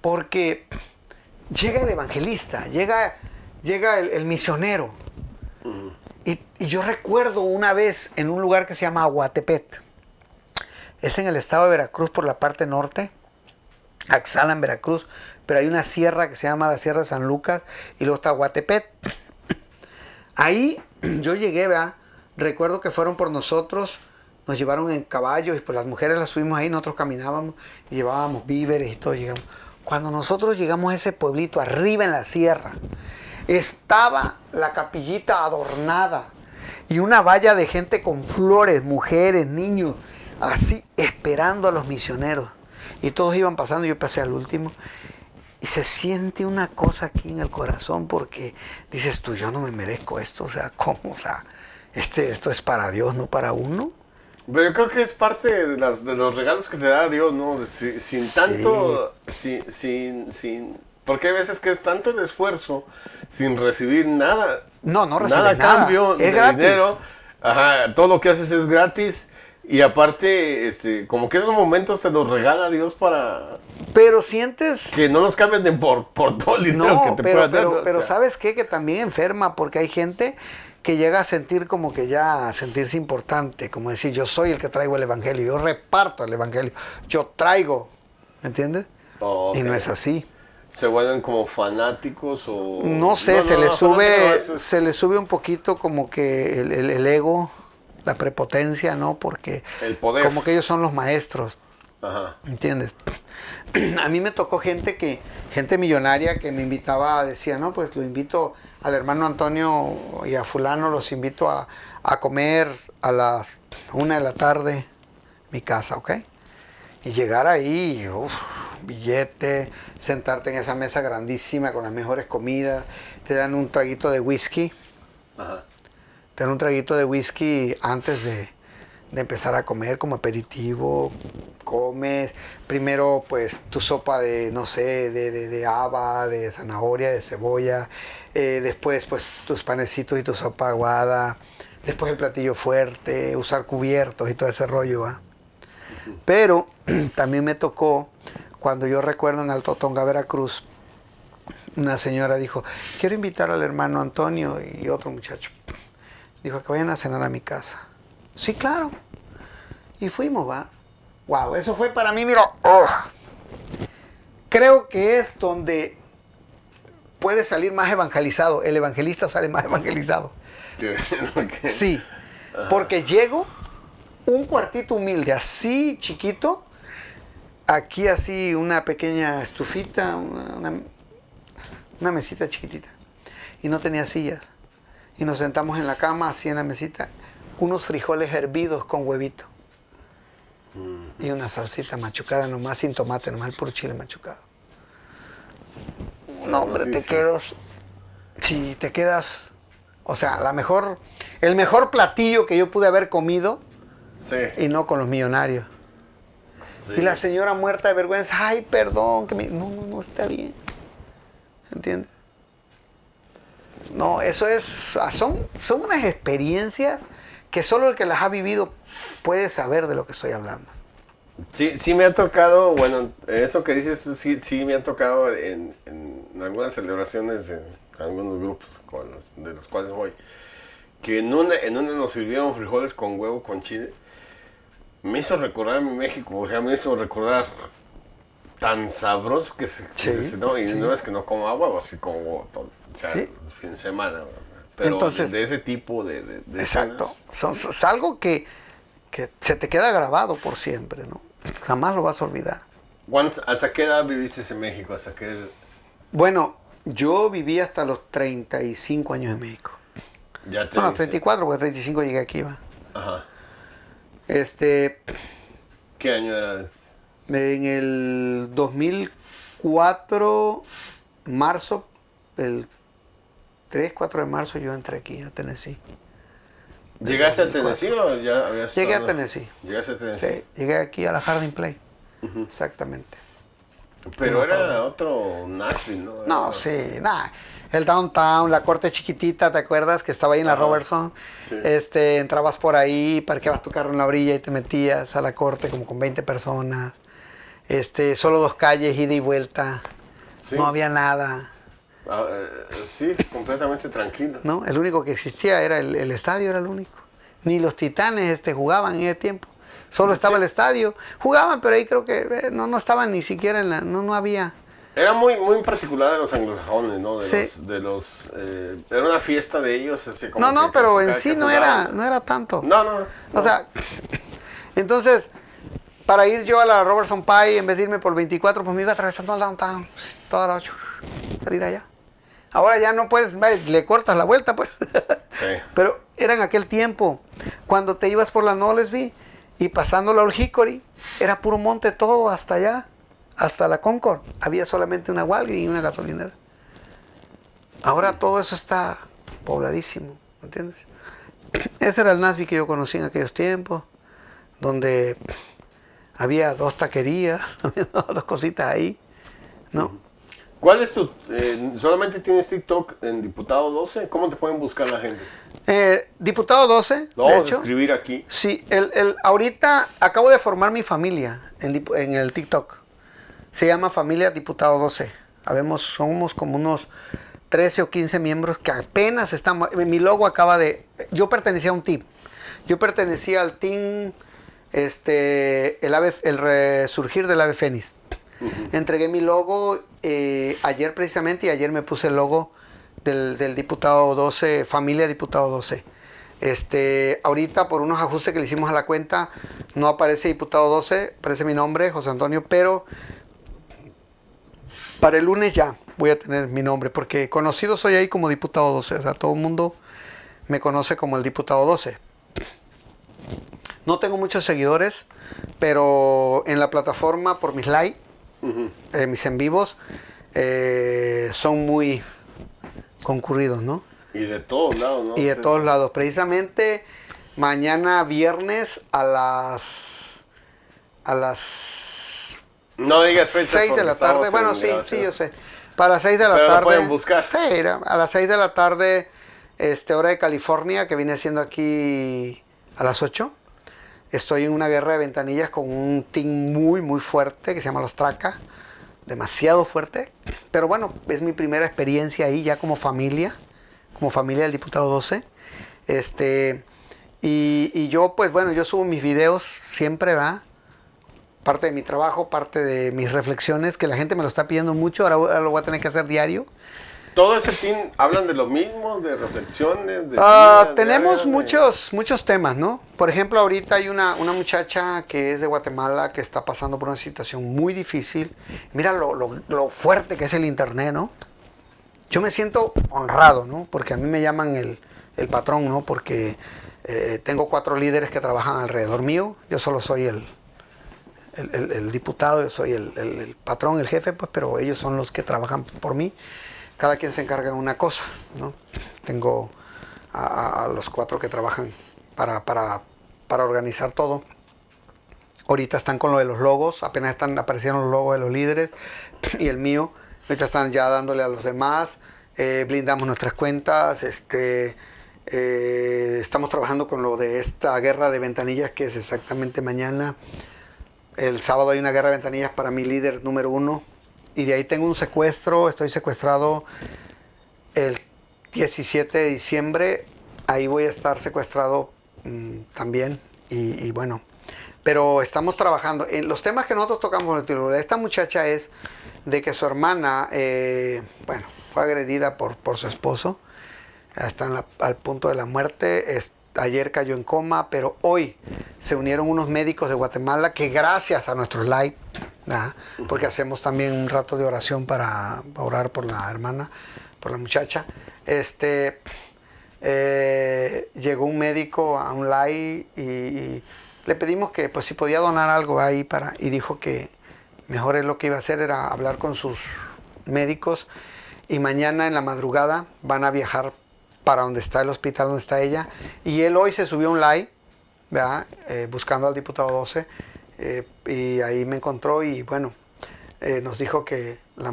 Porque llega el evangelista, llega el misionero. Uh-huh. Y yo recuerdo una vez en un lugar que se llama Aguatepet. Es en el estado de Veracruz por la parte norte. Axala en Veracruz. Pero hay una sierra que se llama la Sierra de San Lucas. Y luego está Aguatepet. Ahí yo llegué, ¿verdad? Recuerdo que fueron por nosotros. Nos llevaron en caballos y pues las mujeres las subimos ahí. Nosotros caminábamos y llevábamos víveres y todo. Llegamos. Cuando nosotros llegamos a ese pueblito, arriba en la sierra, estaba la capillita adornada y una valla de gente con flores, mujeres, niños, así esperando a los misioneros. Y todos iban pasando, yo pasé al último. Y se siente una cosa aquí en el corazón porque dices tú, yo no me merezco esto. O sea, ¿cómo? O sea, esto es para Dios, no para uno. Pero yo creo que es parte de los regalos que te da Dios, ¿no? Sin tanto, sin porque hay veces que es tanto el esfuerzo sin recibir nada. No recibes nada. Nada a cambio de gratis. Dinero. Ajá, todo lo que haces es gratis. Y aparte, como que esos momentos te los regala Dios para... Pero sientes... Que no los cambien por todo el dinero que te pueda dar. Pero ¿sabes qué? Que también enferma porque hay gente que llega a sentir como que ya, a sentirse importante, como decir, yo soy el que traigo el evangelio, yo reparto el evangelio, yo traigo, ¿me entiendes? Okay. Y no es así. ¿Se vuelven como fanáticos o...? No sé, se le sube un poquito como que el ego, la prepotencia, ¿no? Porque el poder. Como que ellos son los maestros. Ajá. ¿Entiendes? A mí me tocó gente millonaria que me invitaba, decía, no, pues lo invito al hermano Antonio y a fulano, los invito a comer a las 1 de la tarde, mi casa, ¿ok? Y llegar ahí, billete, sentarte en esa mesa grandísima con las mejores comidas, te dan un traguito de whisky, Ajá. te dan un traguito de whisky antes de empezar a comer como aperitivo, comes primero pues tu sopa de, no sé, de haba, de zanahoria, de cebolla, después pues tus panecitos y tu sopa aguada, después el platillo fuerte, usar cubiertos y todo ese rollo, ¿va? Pero también me tocó, cuando yo recuerdo en Alto Tonga, Veracruz, una señora dijo, quiero invitar al hermano Antonio y otro muchacho. Dijo que vayan a cenar a mi casa. Sí, claro. Y fuimos, va. Wow, eso fue para mí, mira, creo que es donde puede salir más evangelizado. El evangelista sale más evangelizado. Okay. Sí, porque llego, un cuartito humilde, así chiquito, aquí así una pequeña estufita, una mesita chiquitita, y no tenía sillas. Y nos sentamos en la cama, así en la mesita, unos frijoles hervidos con huevito. Y una salsita machucada, nomás sin tomate, nomás el puro chile machucado. No, hombre, te quedas. Sí, te quedas. O sea, el mejor platillo que yo pude haber comido. Sí. Y no con los millonarios. Sí. Y la señora muerta de vergüenza, ay, perdón, no, está bien. ¿Entiendes? No, eso es. Son unas experiencias que solo el que las ha vivido puede saber de lo que estoy hablando. Sí me ha tocado, bueno, eso que dices, sí me ha tocado en algunas celebraciones de algunos grupos de los cuales voy, que en una nos sirvieron frijoles con huevo con chile. Me hizo recordar mi México, o sea, me hizo recordar tan sabroso que no, y no es que no como agua, o así como huevo todo, o sea, el fin de semana, ¿verdad? Pero entonces, de ese tipo de exacto, es algo que se te queda grabado por siempre, ¿no? Jamás lo vas a olvidar. ¿Hasta qué edad viviste en México? ¿Hasta qué? Bueno, yo viví hasta los 35 años en México. Ya te bueno, 34, porque 35 llegué aquí, va. Ajá. ¿Qué año eras? En el 2004, marzo, el 3, 4 de marzo yo entré aquí a Tennessee. ¿Llegaste a Tennessee o ya habías Llegué a Tennessee. ¿Llegaste a Tennessee? Sí, llegué aquí a la Harding Play. Exactamente. Pero era otro Nashville, ¿no? No, sí, nada. El downtown, la corte chiquitita, ¿te acuerdas? Que estaba ahí en la Robertson. Sí. Entrabas por ahí, parqueabas tu carro en la orilla y te metías a la corte como con 20 personas. Solo 2 calles, ida y vuelta. Sí. No había nada. Sí, completamente tranquilo. No, el único que existía era el estadio, era el único. Ni los Titanes jugaban en ese tiempo. Solo estaba el estadio. Jugaban, pero ahí creo que no estaban ni siquiera en la... No había... Era muy particular de los anglosajones, ¿no? Sí. Era una fiesta de ellos. Así como no, pero en sí no era tanto. No. O sea, entonces, para ir yo a la Robertson Pie, en vez de irme por 24, pues me iba atravesando al downtown, toda la 8, salir allá. Ahora ya no puedes, le cortas la vuelta, pues. Sí. Pero era en aquel tiempo, cuando te ibas por la Knowlesby y pasando la Old Hickory, era puro monte todo hasta allá, hasta la Concord. Había solamente una Walgreens y una gasolinera. Ahora todo eso está pobladísimo, ¿entiendes? Ese era el Nashville que yo conocí en aquellos tiempos, donde había 2 taquerías, 2 cositas ahí, ¿no? ¿Cuál es tu... solamente tienes TikTok en Diputado 12? ¿Cómo te pueden buscar la gente? Diputado 12, Lo vamos a escribir aquí. Sí, ahorita acabo de formar mi familia en el TikTok. Se llama Familia Diputado 12. Somos como unos 13 o 15 miembros que apenas estamos... Mi logo acaba de... Yo pertenecía a un team. Yo pertenecía al team el resurgir del ave fénix. Entregué mi logo ayer precisamente, y ayer me puse el logo del Diputado 12, Familia Diputado 12. Ahorita por unos ajustes que le hicimos a la cuenta, no aparece diputado 12, aparece mi nombre, José Antonio, pero para el lunes ya voy a tener mi nombre, porque conocido soy ahí como diputado 12, o sea, todo el mundo me conoce como el diputado 12. No tengo muchos seguidores, pero en la plataforma por mis live, mis en vivos, son muy concurridos, ¿no? Y de todos lados, ¿no? Y de todos lados. Precisamente mañana viernes a las No digas fechas 6 de la tarde. Bueno, sí, yo sé. Para las 6 de la Pero tarde. lo pueden buscar. Sí, a las 6 de la tarde, hora de California, que viene siendo aquí a las 8. Estoy en una guerra de ventanillas con un team muy, muy fuerte que se llama Los Traca. Demasiado fuerte. Pero bueno, es mi primera experiencia ahí ya como familia del diputado 12. Y yo, pues bueno, yo subo mis videos siempre, ¿va? Parte de mi trabajo, parte de mis reflexiones, que la gente me lo está pidiendo mucho, ahora lo voy a tener que hacer diario. ¿Todo ese team hablan de lo mismo, de reflexiones? De vida, tenemos diarias, muchos temas, ¿no? Por ejemplo, ahorita hay una muchacha que es de Guatemala que está pasando por una situación muy difícil. Mira lo fuerte que es el internet, ¿no? Yo me siento honrado, ¿no? Porque a mí me llaman el patrón, ¿no? Porque tengo 4 líderes que trabajan alrededor mío. Yo solo soy el diputado, yo soy el patrón, el jefe, pues, pero ellos son los que trabajan por mí. Cada quien se encarga de una cosa, ¿no? Tengo a los 4 que trabajan para organizar todo. Ahorita están con lo de los logos, apenas aparecieron los logos de los líderes y el mío. Ahorita están ya dándole a los demás, blindamos nuestras cuentas, estamos trabajando con lo de esta guerra de ventanillas que es exactamente mañana. El sábado hay una guerra de ventanillas para mi líder número 1 y de ahí tengo un secuestro, estoy secuestrado el 17 de diciembre, ahí voy a estar secuestrado también y bueno, pero estamos trabajando. En los temas que nosotros tocamos en esta muchacha es de que su hermana, fue agredida por su esposo, está al punto de la muerte, ayer cayó en coma, pero hoy se unieron unos médicos de Guatemala que gracias a nuestros live, porque hacemos también un rato de oración para orar por la hermana, por la muchacha, llegó un médico a un live y le pedimos que pues si podía donar algo ahí y dijo que mejor lo que iba a hacer era hablar con sus médicos y mañana en la madrugada van a viajar para donde está el hospital, donde está ella. Y él hoy se subió a un live, ¿verdad? Buscando al diputado 12 y ahí me encontró y bueno, nos dijo que la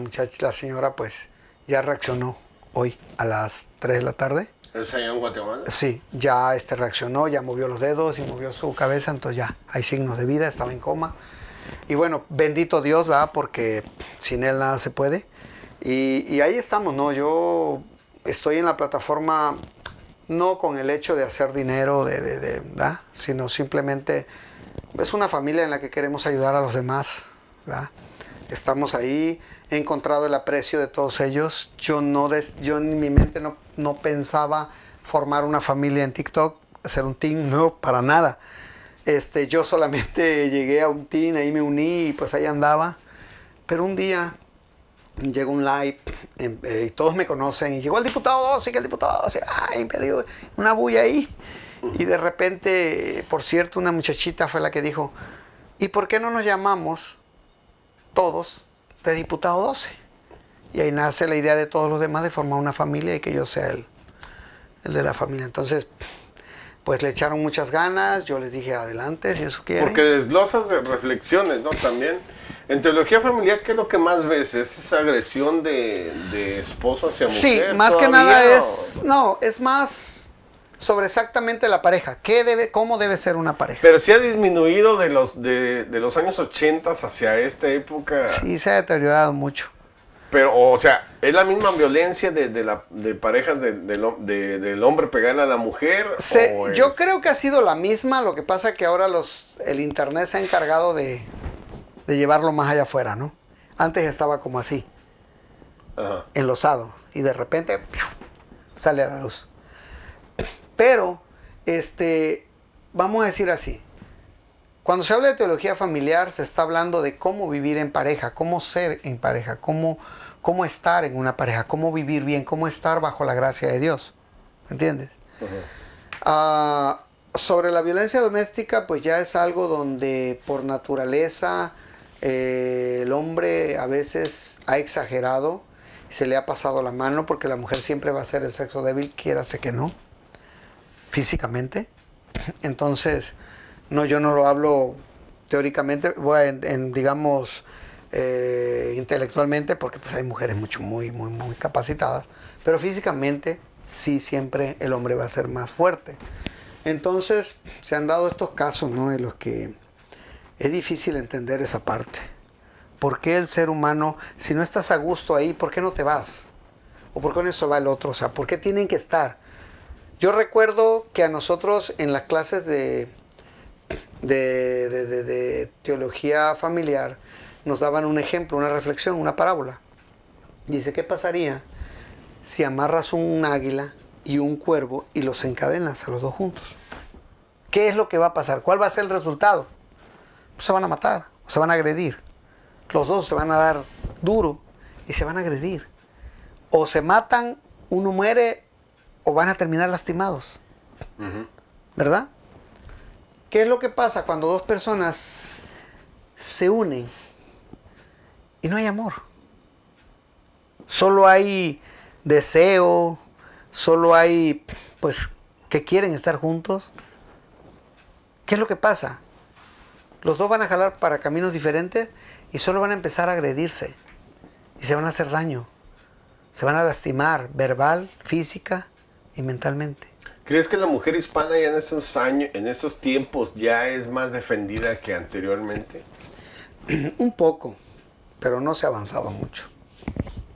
señora pues ya reaccionó hoy a las 3 de la tarde. ¿Es allá en Guatemala? Sí, ya reaccionó, ya movió los dedos y movió su cabeza, entonces ya hay signos de vida, estaba en coma. Y bueno, bendito Dios, ¿verdad? Porque sin Él nada se puede. Y ahí estamos, ¿no? Yo estoy en la plataforma no con el hecho de hacer dinero, ¿verdad? Sino simplemente es una familia en la que queremos ayudar a los demás, ¿verdad? Estamos ahí, he encontrado el aprecio de todos ellos. Yo en mi mente no pensaba formar una familia en TikTok, hacer un team, no, para nada. Yo solamente llegué a un team, ahí me uní y pues ahí andaba. Pero un día llegó un live y todos me conocen y llegó el diputado 12, que el diputado 12, ay, me dio una bulla ahí. Y de repente, por cierto, una muchachita fue la que dijo, ¿y por qué no nos llamamos todos de diputado 12? Y ahí nace la idea de todos los demás de formar una familia y que yo sea el de la familia. Entonces, pues le echaron muchas ganas, yo les dije adelante si eso quieren. Porque desglosas de reflexiones, ¿no? También. En teología familiar, ¿qué es lo que más ves? ¿Es esa agresión de esposo hacia mujer? Sí, más que nada es más sobre exactamente la pareja. ¿Cómo debe ser una pareja? Pero sí ha disminuido de los años 80 hacia esta época. Sí, se ha deteriorado mucho. Pero, o sea, ¿es la misma violencia de parejas del hombre pegarle a la mujer? Yo creo que ha sido la misma, lo que pasa es que ahora el internet se ha encargado de llevarlo más allá afuera, ¿no? Antes estaba como así, enlosado, y de repente sale a la luz. Pero vamos a decir así, cuando se habla de teología familiar se está hablando de cómo vivir en pareja, cómo ser en pareja, cómo estar en una pareja, cómo vivir bien, cómo estar bajo la gracia de Dios. ¿Me entiendes? Sobre la violencia doméstica, pues ya es algo donde por naturaleza el hombre a veces ha exagerado, se le ha pasado la mano, porque la mujer siempre va a ser el sexo débil, quiérase que no, físicamente. Entonces, no, yo no lo hablo teóricamente, digamos, intelectualmente, porque pues hay mujeres muy capacitadas, pero físicamente sí, siempre el hombre va a ser más fuerte. Entonces se han dado estos casos, ¿no?, en los que es difícil entender esa parte. ¿Por qué el ser humano, si no estás a gusto ahí, por qué no te vas? ¿O por qué con eso va el otro? O sea, ¿por qué tienen que estar? Yo recuerdo que a nosotros en las clases de teología familiar nos daban un ejemplo, una reflexión, una parábola. Dice, ¿qué pasaría si amarras un águila y un cuervo y los encadenas a los dos juntos? ¿Qué es lo que va a pasar? ¿Cuál va a ser el resultado? Pues se van a matar, o se van a agredir. Los dos se van a dar duro y se van a agredir. O se matan, uno muere, o van a terminar lastimados. ¿Verdad? ¿Qué es lo que pasa cuando dos personas se unen y no hay amor? Solo hay deseo, solo hay, pues, que quieren estar juntos. ¿Qué es lo que pasa? Los dos van a jalar para caminos diferentes y solo van a empezar a agredirse y se van a hacer daño, se van a lastimar verbal, física y mentalmente. ¿Crees que la mujer hispana ya en estos años, en estos tiempos, ya es más defendida que anteriormente? Un poco, pero no se ha avanzado mucho.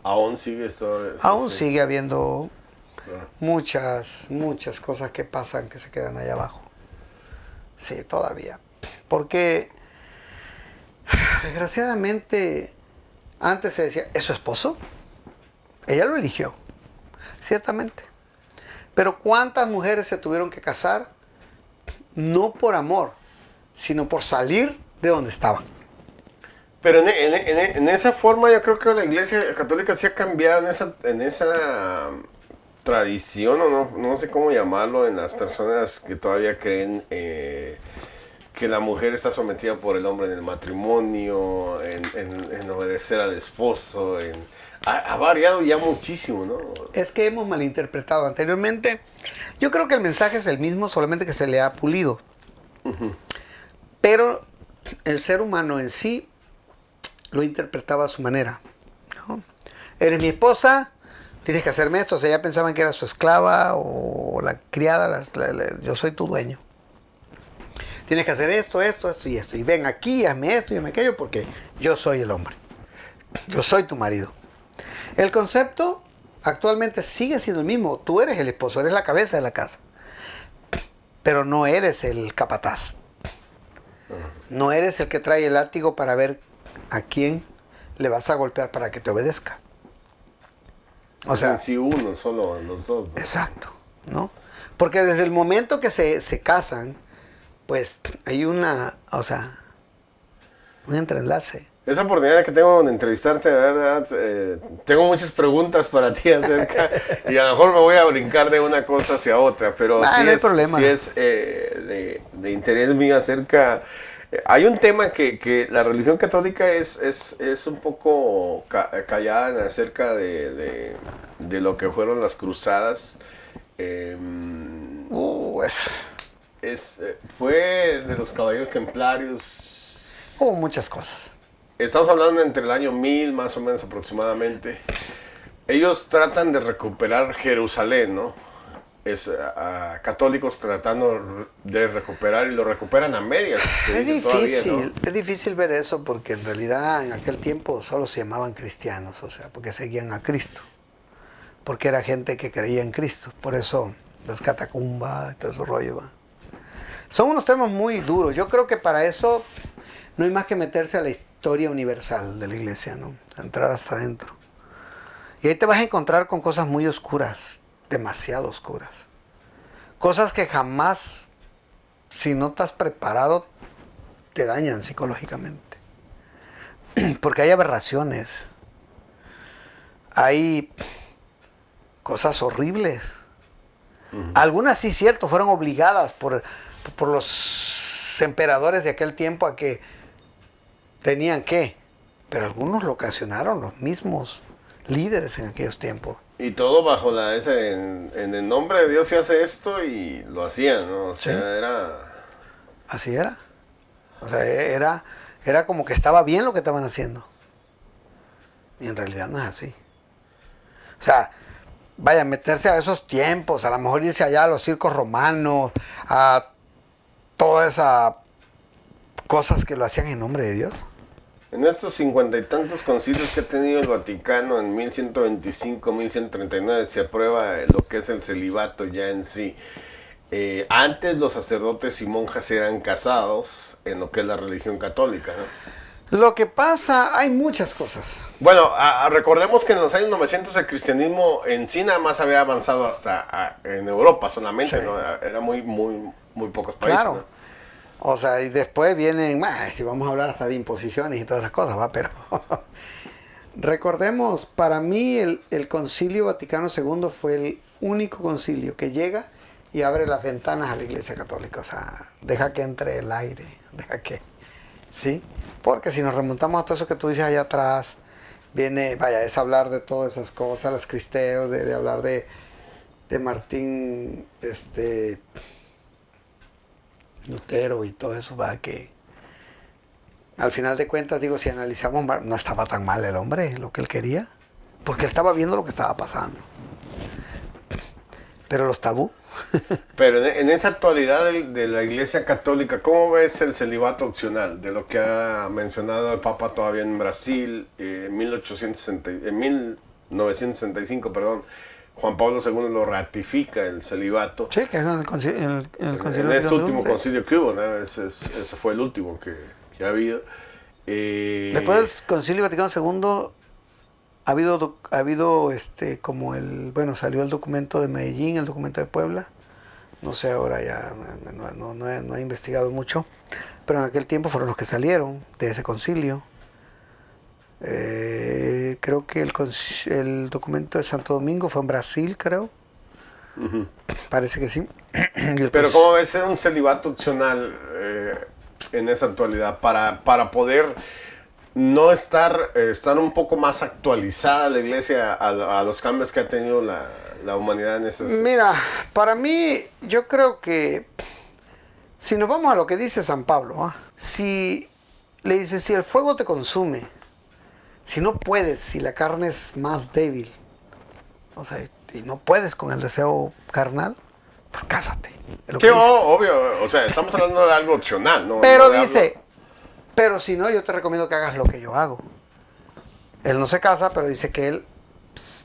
¿Aún sigue esto? Aún sigue habiendo muchas cosas que pasan que se quedan allá abajo. Sí, todavía. Porque, desgraciadamente, antes se decía, ¿es su esposo? Ella lo eligió, ciertamente. Pero ¿cuántas mujeres se tuvieron que casar? No por amor, sino por salir de donde estaban. Pero en esa forma yo creo que la Iglesia Católica se ha cambiado en esa tradición, o no sé cómo llamarlo, en las personas que todavía creen que la mujer está sometida por el hombre en el matrimonio, en obedecer al esposo. Ha variado ya muchísimo, ¿no? Es que hemos malinterpretado anteriormente. Yo creo que el mensaje es el mismo, solamente que se le ha pulido. Pero el ser humano en sí lo interpretaba a su manera, ¿no? Eres mi esposa, tienes que hacerme esto. O sea, ya pensaban que era su esclava o la criada, yo soy tu dueño. Tienes que hacer esto y esto. Y ven aquí, hazme esto y hazme aquello, porque yo soy el hombre. Yo soy tu marido. El concepto actualmente sigue siendo el mismo. Tú eres el esposo, eres la cabeza de la casa. Pero no eres el capataz. No eres el que trae el látigo para ver a quién le vas a golpear para que te obedezca. O sea, si uno, solo los dos, ¿no? Exacto, ¿no? Porque desde el momento que se casan, pues hay un entrelace. Esa oportunidad que tengo de entrevistarte, de verdad, tengo muchas preguntas para ti acerca, y a lo mejor me voy a brincar de una cosa hacia otra, pero sí, no hay problema. Sí es de interés mío acerca. Hay un tema que la religión católica es un poco callada acerca de lo que fueron las cruzadas. Fue de los caballeros templarios. Hubo muchas cosas. Estamos hablando entre el año 1000 más o menos aproximadamente. Ellos tratan de recuperar Jerusalén, ¿no? Católicos tratando de recuperar, y lo recuperan a medias. Es difícil, todavía, ¿no? Es difícil ver eso, porque en realidad en aquel tiempo solo se llamaban cristianos, o sea, porque seguían a Cristo. Porque era gente que creía en Cristo. Por eso las catacumbas, todo ese rollo, ¿va? Son unos temas muy duros. Yo creo que para eso no hay más que meterse a la historia universal de la iglesia, ¿no? Entrar hasta adentro. Y ahí te vas a encontrar con cosas muy oscuras, demasiado oscuras. Cosas que jamás, si no estás preparado, te dañan psicológicamente. Porque hay aberraciones. Hay cosas horribles. Algunas sí, cierto, fueron obligadas por los emperadores de aquel tiempo a que tenían que, pero algunos lo ocasionaron los mismos líderes en aquellos tiempos. Y todo bajo en el nombre de Dios se hace esto y lo hacían, ¿no? O sea, Sí. era... Así era. O sea, era como que estaba bien lo que estaban haciendo. Y en realidad no es así. O sea, vaya, meterse a esos tiempos, a lo mejor irse allá a los circos romanos, a todas esas cosas que lo hacían en nombre de Dios. En estos 50 y tantos concilios que ha tenido el Vaticano, en 1125, 1139, se aprueba lo que es el celibato ya en sí. Antes los sacerdotes y monjas eran casados en lo que es la religión católica, ¿no? Lo que pasa, hay muchas cosas. Bueno, recordemos que en los años 900 el cristianismo en sí nada más había avanzado hasta en Europa solamente, Sí. ¿no? Era muy pocos países, Claro. ¿no? O sea, y después vienen, si vamos a hablar hasta de imposiciones y todas esas cosas, ¿va? Pero recordemos, para mí el Concilio Vaticano II fue el único concilio que llega y abre las ventanas a la Iglesia Católica. O sea, deja que entre el aire, deja que... ¿Sí? Porque si nos remontamos a todo eso que tú dices allá atrás, viene, es hablar de todas esas cosas, los cristeos, de hablar de Martín, Lutero y todo eso, va, que al final de cuentas, digo, si analizamos, no estaba tan mal el hombre, lo que él quería, porque él estaba viendo lo que estaba pasando. Pero los tabú. Pero en esa actualidad de la Iglesia Católica, ¿cómo ves el celibato opcional? De lo que ha mencionado el Papa todavía en Brasil, en 1965, perdón, Juan Pablo II lo ratifica el celibato. Sí, que es en el concilio. En este último concilio que hubo, ¿no? Ese fue el último que ha habido. Después del Concilio Vaticano II ha habido salió el documento de Medellín, el documento de Puebla. No sé, ahora ya no he investigado mucho, pero en aquel tiempo fueron los que salieron de ese concilio. Creo que el documento de Santo Domingo fue en Brasil, creo. Parece que sí. Pero ¿cómo ves un celibato opcional en esa actualidad para poder no estar un poco más actualizada la iglesia a los cambios que ha tenido la humanidad en esas... Mira, para mí, yo creo que si nos vamos a lo que dice San Pablo, si le dice, si el fuego te consume, si no puedes, si la carne es más débil, o sea, y no puedes con el deseo carnal, pues cásate. Es lo Sí, que dice. obvio, o sea, estamos hablando de algo opcional, ¿no? Pero No de dice, algo- pero si no, yo te recomiendo que hagas lo que yo hago. Él no se casa, pero dice que él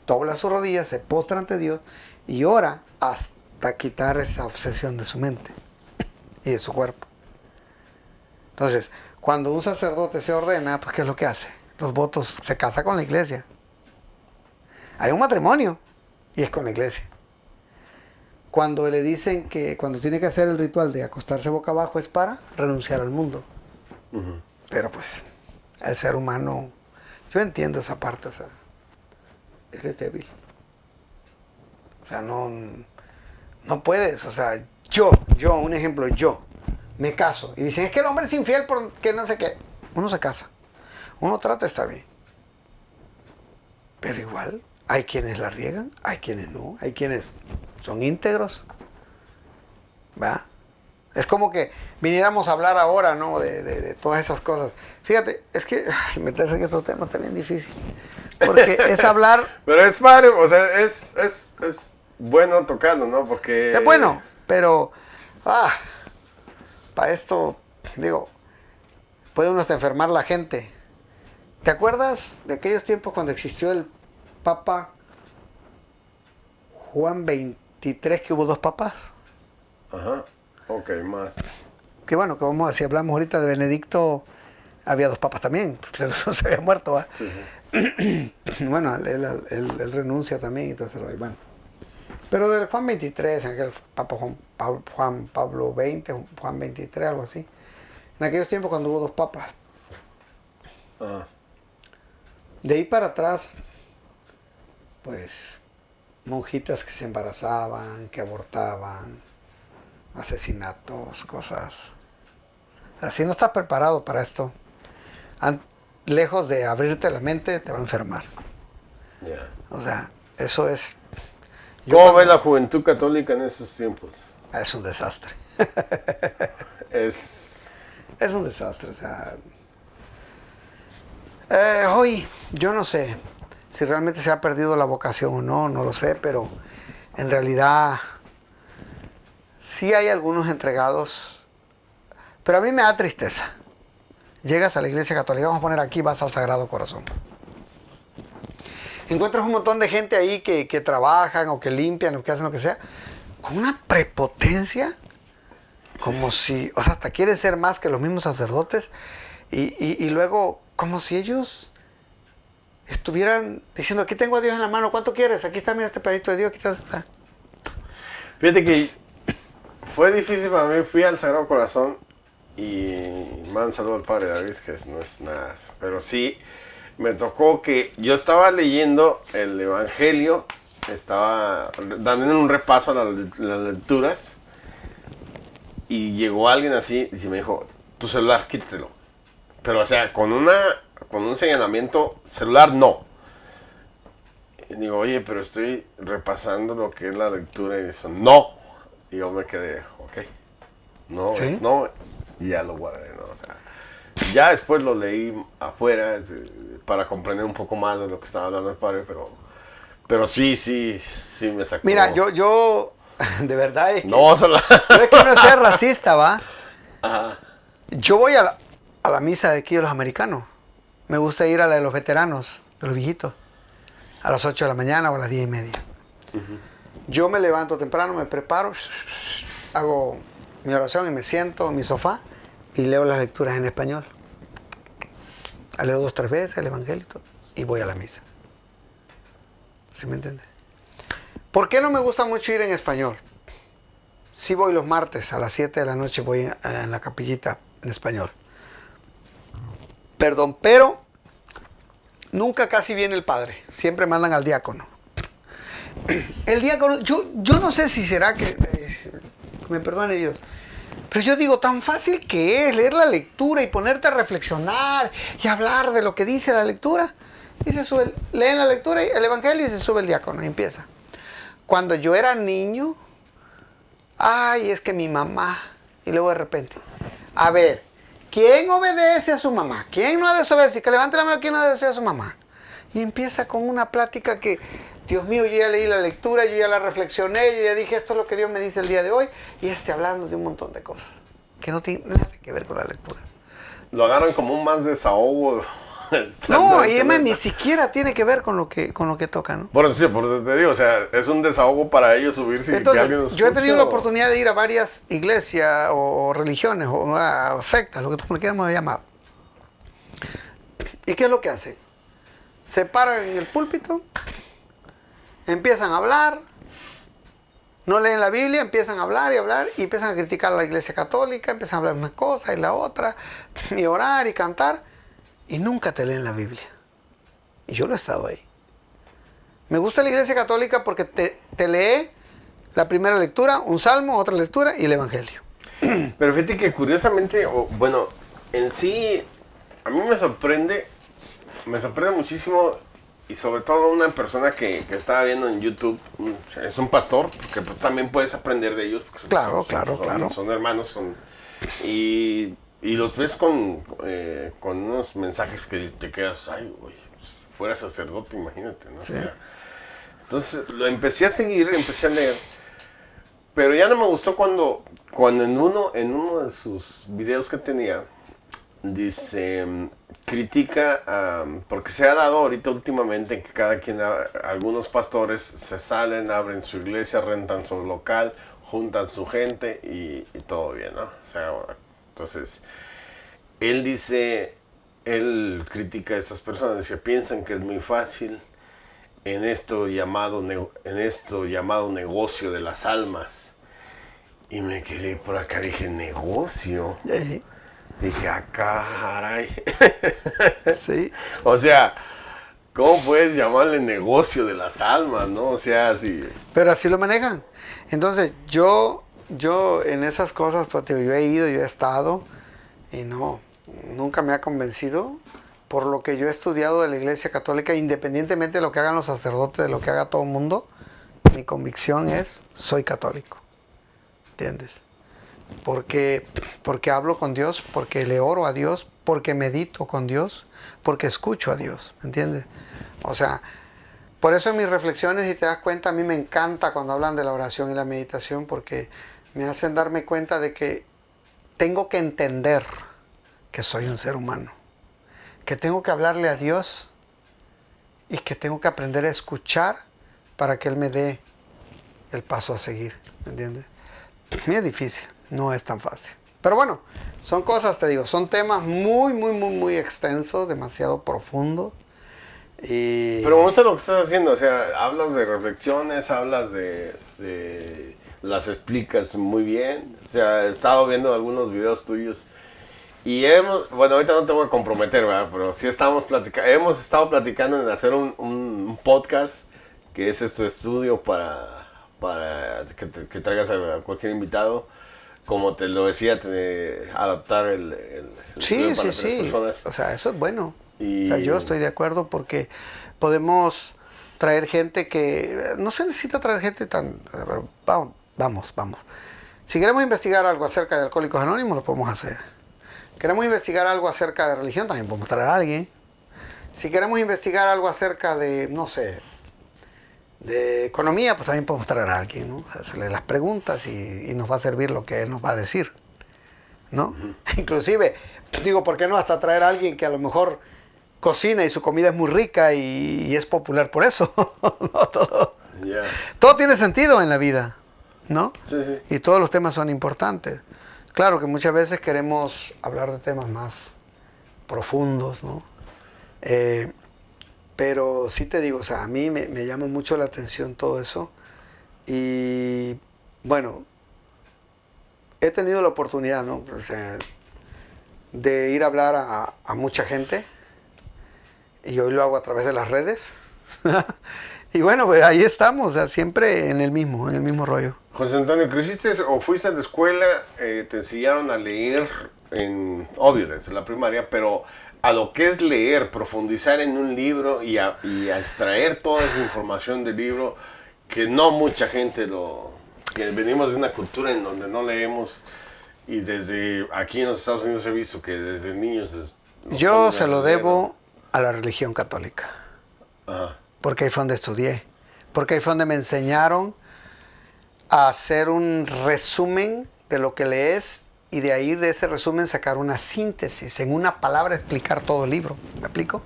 dobla sus rodillas, se postra ante Dios y ora hasta quitar esa obsesión de su mente y de su cuerpo. Entonces, cuando un sacerdote se ordena, pues ¿qué es lo que hace? Los votos, se casa con la iglesia. Hay un matrimonio y es con la iglesia. Cuando le dicen que cuando tiene que hacer el ritual de acostarse boca abajo es para renunciar al mundo. Pero pues, el ser humano, yo entiendo esa parte, o sea, él es débil. O sea, no puedes, o sea, yo, un ejemplo, yo me caso y dicen, es que el hombre es infiel porque no sé qué. Uno se casa, uno trata de estar bien. Pero igual, hay quienes la riegan, hay quienes no, hay quienes son íntegros. ¿Va? Es como que viniéramos a hablar ahora, ¿no? De todas esas cosas. Fíjate, es que meterse en estos temas también es difícil. Porque es hablar... Pero es padre, o sea, es bueno tocarlo, ¿no? Porque... Es bueno, pero... para esto, digo, puede uno hasta enfermar la gente. ¿Te acuerdas de aquellos tiempos cuando existió el Papa Juan XXIII, que hubo dos papas? Ajá, ok, más. Que bueno, que vamos a, si hablamos ahorita de Benedicto, había dos papas también, pero eso se había muerto, ¿va? Sí, sí. Bueno, él renuncia también y todo eso. Bueno, Pero del Juan 23, aquel Papa Juan Pablo XX, Juan 23, algo así. En aquellos tiempos cuando hubo 2 papas. Ah. De ahí para atrás, pues, monjitas que se embarazaban, que abortaban, asesinatos, cosas. Así no estás preparado para esto. Lejos de abrirte la mente, te va a enfermar. Ya. O sea, eso es... ¿Cómo ves la juventud católica en esos tiempos? Es un desastre. Es... Es un desastre, o sea... hoy, yo no sé si realmente se ha perdido la vocación o no, no lo sé, pero en realidad sí hay algunos entregados, pero a mí me da tristeza. Llegas a la iglesia católica, vamos a poner aquí, vas al Sagrado Corazón. Encuentras un montón de gente ahí que trabajan o que limpian o que hacen lo que sea, con una prepotencia, como si, o sea, hasta quieren ser más que los mismos sacerdotes, y luego como si ellos estuvieran diciendo, aquí tengo a Dios en la mano, ¿cuánto quieres? Aquí está, mira este pedacito de Dios, aquí está. Fíjate que fue difícil para mí, fui al Sagrado Corazón y man, saludo al Padre David, que no es nada, pero sí, me tocó que yo estaba leyendo el Evangelio, estaba dando un repaso a las lecturas y llegó alguien así y me dijo, tu celular, quítatelo. Pero o sea, con un señalamiento, celular no. Y digo, oye, pero estoy repasando lo que es la lectura y eso, no. Y yo me quedé, ok, no, ¿Sí? no, y ya lo guardé, ¿no? O sea, ya después lo leí afuera para comprender un poco más de lo que estaba hablando el padre, pero sí me sacó. Mira, yo de verdad es que, No, solo... no es que no sea racista, ¿va? Ajá. Yo voy a la misa de aquí de los americanos. Me gusta ir a la de los veteranos, de los viejitos, a las 8 de la mañana o a las 10:30. Yo me levanto temprano, me preparo, hago mi oración y me siento en mi sofá y leo las lecturas en español. Leo 2 o 3 veces el Evangelio y voy a la misa. ¿Sí me entiende? ¿Por qué no me gusta mucho ir en español? Sí voy los martes a las 7 de la noche, voy en la capillita en español. Perdón, pero nunca casi viene el padre. Siempre mandan al diácono. El diácono, yo no sé si será que me perdone Dios, pero yo digo, tan fácil que es leer la lectura y ponerte a reflexionar y hablar de lo que dice la lectura. Y se sube, leen la lectura, el Evangelio, y se sube el diácono y empieza. Cuando yo era niño, ay, es que mi mamá, y luego de repente, a ver, ¿quién obedece a su mamá? ¿Quién no desobedece? Que levante la mano, ¿quién no obedece a su mamá? Y empieza con una plática que, Dios mío, yo ya leí la lectura, yo ya la reflexioné, yo ya dije, esto es lo que Dios me dice el día de hoy, y hablando de un montón de cosas que no tienen nada que ver con la lectura. Lo agarran como un más desahogo. No, y además ni siquiera tiene que ver con lo que toca, ¿no? Por eso te digo, o sea, es un desahogo para ellos subirse. Entonces, y que alguien los yo he tenido la escuche, oportunidad de ir a varias iglesias o religiones o sectas, lo que tú le quieras llamar. ¿Y qué es lo que hacen? Se paran en el púlpito, empiezan a hablar, no leen la Biblia, empiezan a hablar y empiezan a criticar a la iglesia católica, empiezan a hablar una cosa y la otra, y orar y cantar, y nunca te leen la Biblia. Y yo lo he estado ahí. Me gusta la iglesia católica porque te lee la primera lectura, un salmo, otra lectura y el Evangelio. Pero fíjate que curiosamente, bueno, en sí, a mí me sorprende muchísimo, y sobre todo una persona que estaba viendo en YouTube, es un pastor, porque pues, también puedes aprender de ellos. Porque Claro. Son hermanos, y los ves con unos mensajes que te quedas, ay, güey, pues, fuera sacerdote, imagínate, ¿no? Sí. O sea, entonces lo empecé a seguir, empecé a leer, pero ya no me gustó cuando en uno de sus videos que tenía, dice, critica, porque se ha dado ahorita últimamente que cada quien, algunos pastores se salen, abren su iglesia, rentan su local, juntan su gente y todo bien, ¿no? O sea, entonces, él critica a estas personas que piensan que es muy fácil en esto llamado negocio de las almas. Y me quedé por acá, dije, ¿negocio? Dije, caray. Sí. O sea, ¿cómo puedes llamarle negocio de las almas, no? O sea, así. Pero así lo manejan. Entonces, yo en esas cosas, pues, yo he ido, yo he estado, y no, nunca me ha convencido. Por lo que yo he estudiado de la Iglesia Católica, independientemente de lo que hagan los sacerdotes, de lo que haga todo el mundo, mi convicción es, soy católico. ¿Entiendes? Porque hablo con Dios, porque le oro a Dios, porque medito con Dios, porque escucho a Dios, ¿entiendes? O sea, por eso en mis reflexiones, si te das cuenta, a mí me encanta cuando hablan de la oración y la meditación, porque me hacen darme cuenta de que tengo que entender que soy un ser humano, que tengo que hablarle a Dios y que tengo que aprender a escuchar para que Él me dé el paso a seguir, ¿me entiendes? Y es difícil, no es tan fácil. Pero bueno, son cosas, te digo, son temas muy, muy, muy, muy extensos, demasiado profundos. Pero me gusta lo que estás haciendo, o sea, hablas de reflexiones, hablas de las explicas muy bien. O sea, he estado viendo algunos videos tuyos y bueno, ahorita no te voy a comprometer, ¿verdad? Pero sí hemos estado platicando en hacer un podcast, que ese es tu estudio para que traigas a cualquier invitado. Como te lo decía, adaptar el Sí, estudio para sí, tres sí. personas. O sea, eso es bueno. Y... O sea, yo estoy de acuerdo porque podemos traer gente que... No se necesita traer gente tan... Pero vamos. Si queremos investigar algo acerca de Alcohólicos Anónimos, lo podemos hacer. Queremos investigar algo acerca de religión, también podemos traer a alguien. Si queremos investigar algo acerca de, no sé, de economía, pues también podemos traer a alguien, ¿no? Hacerle las preguntas y nos va a servir lo que él nos va a decir, ¿no? Inclusive, digo, ¿por qué no hasta traer a alguien que a lo mejor cocina y su comida es muy rica y es popular por eso? ¿No? Todo tiene sentido en la vida, ¿no? Sí. Y todos los temas son importantes. Claro que muchas veces queremos hablar de temas más profundos, ¿no? Pero sí te digo, o sea, a mí me llama mucho la atención todo eso. Y bueno, he tenido la oportunidad, ¿no? O sea, de ir a hablar a mucha gente. Y hoy lo hago a través de las redes. Y bueno, pues ahí estamos, o sea, siempre en el mismo rollo. José Antonio, ¿creciste o fuiste a la escuela, te enseñaron a leer obvio, desde la primaria, pero a lo que es leer, profundizar en un libro y a extraer toda esa información del libro, que no mucha gente que venimos de una cultura en donde no leemos, y desde aquí en los Estados Unidos he visto que desde niños... Yo se lo debo a la religión católica. Ajá. Porque ahí fue donde estudié. Porque ahí fue donde me enseñaron a hacer un resumen de lo que lees y de ahí, de ese resumen, sacar una síntesis, en una palabra explicar todo el libro. ¿Me explico?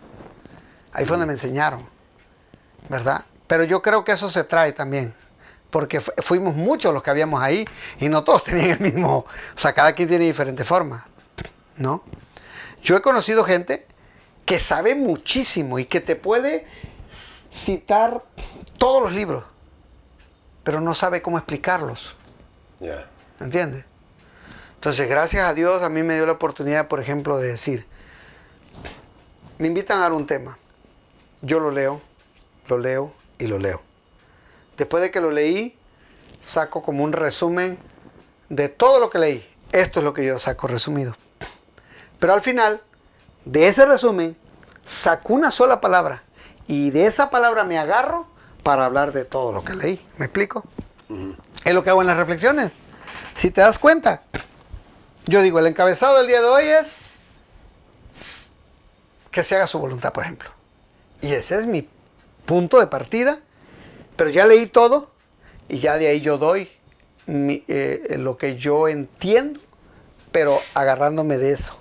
Ahí fue donde me enseñaron, ¿verdad? Pero yo creo que eso se trae también, porque fuimos muchos los que habíamos ahí y no todos tenían el mismo, o sea, cada quien tiene diferente forma, ¿no? Yo he conocido gente que sabe muchísimo y que te puede citar todos los libros, pero no sabe cómo explicarlos. Yeah. ¿Entiendes? Entonces, gracias a Dios, a mí me dio la oportunidad, por ejemplo, de decir, me invitan a dar un tema. Yo lo leo y lo leo. Después de que lo leí, saco como un resumen de todo lo que leí. Esto es lo que yo saco resumido. Pero al final, de ese resumen, saco una sola palabra. Y de esa palabra me agarro para hablar de todo lo que leí. ¿Me explico? Es lo que hago en las reflexiones. Si te das cuenta, yo digo, el encabezado del día de hoy es que se haga su voluntad, por ejemplo. Y ese es mi punto de partida, pero ya leí todo y ya de ahí yo doy lo que yo entiendo, pero agarrándome de eso.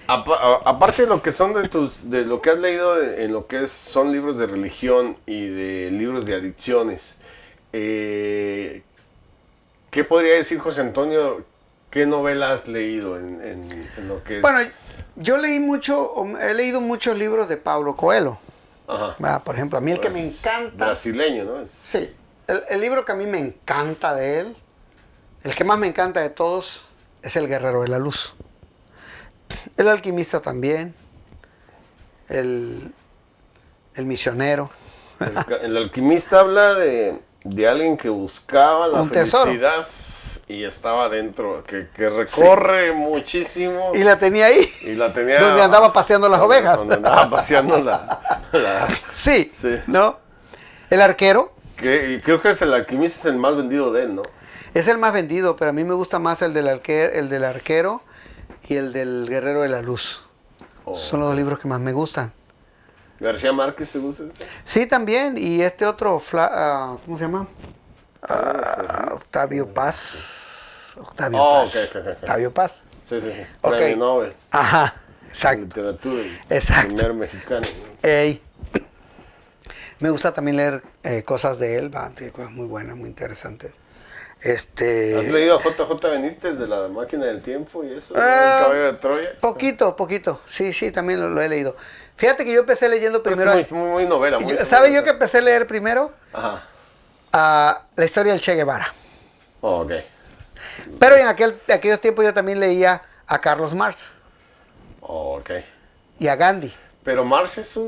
Aparte de lo que son de lo que has leído en lo que son libros de religión y de libros de adicciones, ¿qué podría decir José Antonio? ¿Qué novela has leído en lo que es? Bueno, yo he leído muchos libros de Paulo Coelho, Ajá. ¿Va? Por ejemplo, a mí el que me encanta... Brasileño, ¿no? Sí, el libro que a mí me encanta de él, el que más me encanta de todos, es El Guerrero de la Luz. El Alquimista también, el Misionero. El alquimista habla de alguien que buscaba la Un tesoro. felicidad y estaba dentro, que recorre muchísimo. Y la tenía ahí, Y la tenía... donde andaba paseando las ovejas. Donde andaba paseando Sí, Sí. ¿no? El Arquero Y creo que el alquimista es el más vendido de él, ¿no? es el más vendido, pero a mí me gusta más el del Arquero y el del Guerrero de la Luz. Oh. Son los dos libros que más me gustan. García Márquez, ¿te gusta este? Sí, también. Y este otro, ¿cómo se llama? Octavio Paz. Octavio Paz. Ok. Octavio Paz. Sí. Ok. Premio Nobel Ajá, de exacto. literatura. Exacto. Primer mexicano. Ey. Me gusta también leer cosas de él, tiene cosas muy buenas, muy interesantes. ¿Has leído a JJ Benítez de La Máquina del Tiempo y eso? ¿El Caballo de Troya? Poquito. Sí, también lo he leído. Fíjate que yo empecé leyendo primero... Es muy novela. ¿Sabes yo que empecé a leer primero? Ajá. La historia del Che Guevara. Oh, ok. Pero en aquellos tiempos yo también leía a Carlos Marx Oh, ok. y a Gandhi. Pero Marx es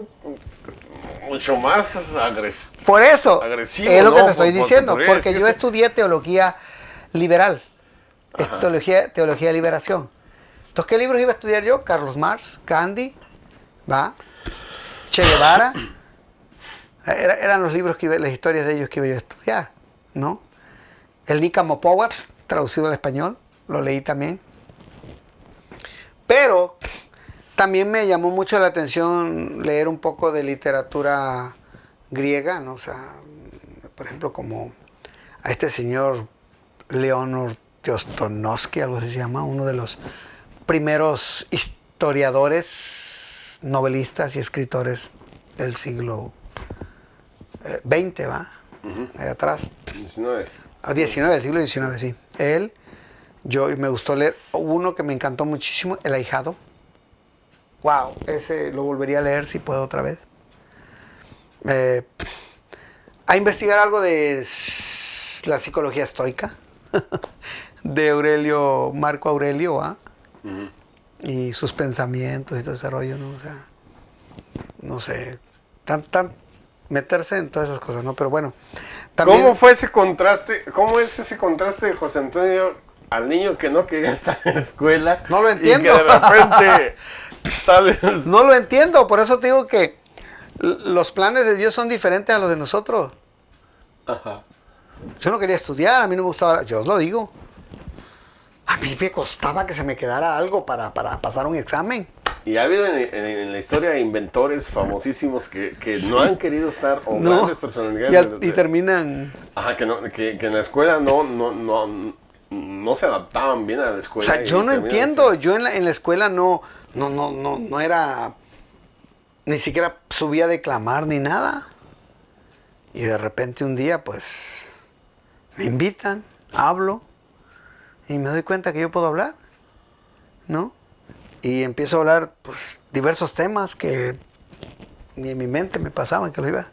mucho más agresivo. Por eso, Agresivo, es lo que ¿no? te estoy Porque diciendo, podría porque yo decirse- estudié teología liberal, teología de liberación. Entonces, ¿qué libros iba a estudiar yo? Carlos Marx, Gandhi, ¿va? Che Guevara. Eran los libros las historias de ellos que iba yo a estudiar, ¿no? El Nícamo Power, traducido al español, lo leí también. Pero también me llamó mucho la atención leer un poco de literatura griega, ¿no? O sea, por ejemplo, como a este señor Leonor Dostoyevsky, algo así se llama, uno de los primeros historiadores, novelistas y escritores del siglo XX, ¿va? Ahí atrás. 19. 19, del siglo XIX, sí. Él, me gustó leer uno que me encantó muchísimo, El Ahijado. Wow, ese lo volvería a leer si puedo otra vez. A investigar algo de la psicología estoica, de Marco Aurelio, ¿ah? Y sus pensamientos y todo ese rollo, ¿no? O sea, no sé, meterse en todas esas cosas, ¿no? Pero bueno, también... ¿Cómo fue ese contraste? ¿Cómo es ese contraste de José Antonio al niño que no quería estar en la escuela? No lo entiendo. Y que de repente sales... No lo entiendo, por eso te digo que los planes de Dios son diferentes a los de nosotros. Ajá. Yo no quería estudiar, a mí no me gustaba, yo os lo digo. A mí me costaba que se me quedara algo para pasar un examen. Y ha habido en la historia inventores famosísimos que no han querido estar, o No, grandes personalidades. y terminan... Ajá, que en la escuela no se adaptaban bien a la O escuela. sea, y yo no terminan entiendo, así. yo en la escuela no era, ni siquiera subía a declamar ni nada. Y de repente un día, pues, me invitan, hablo, y me doy cuenta que yo puedo hablar, ¿no? Y empiezo a hablar, pues, diversos temas que ni en mi mente me pasaban que lo iba,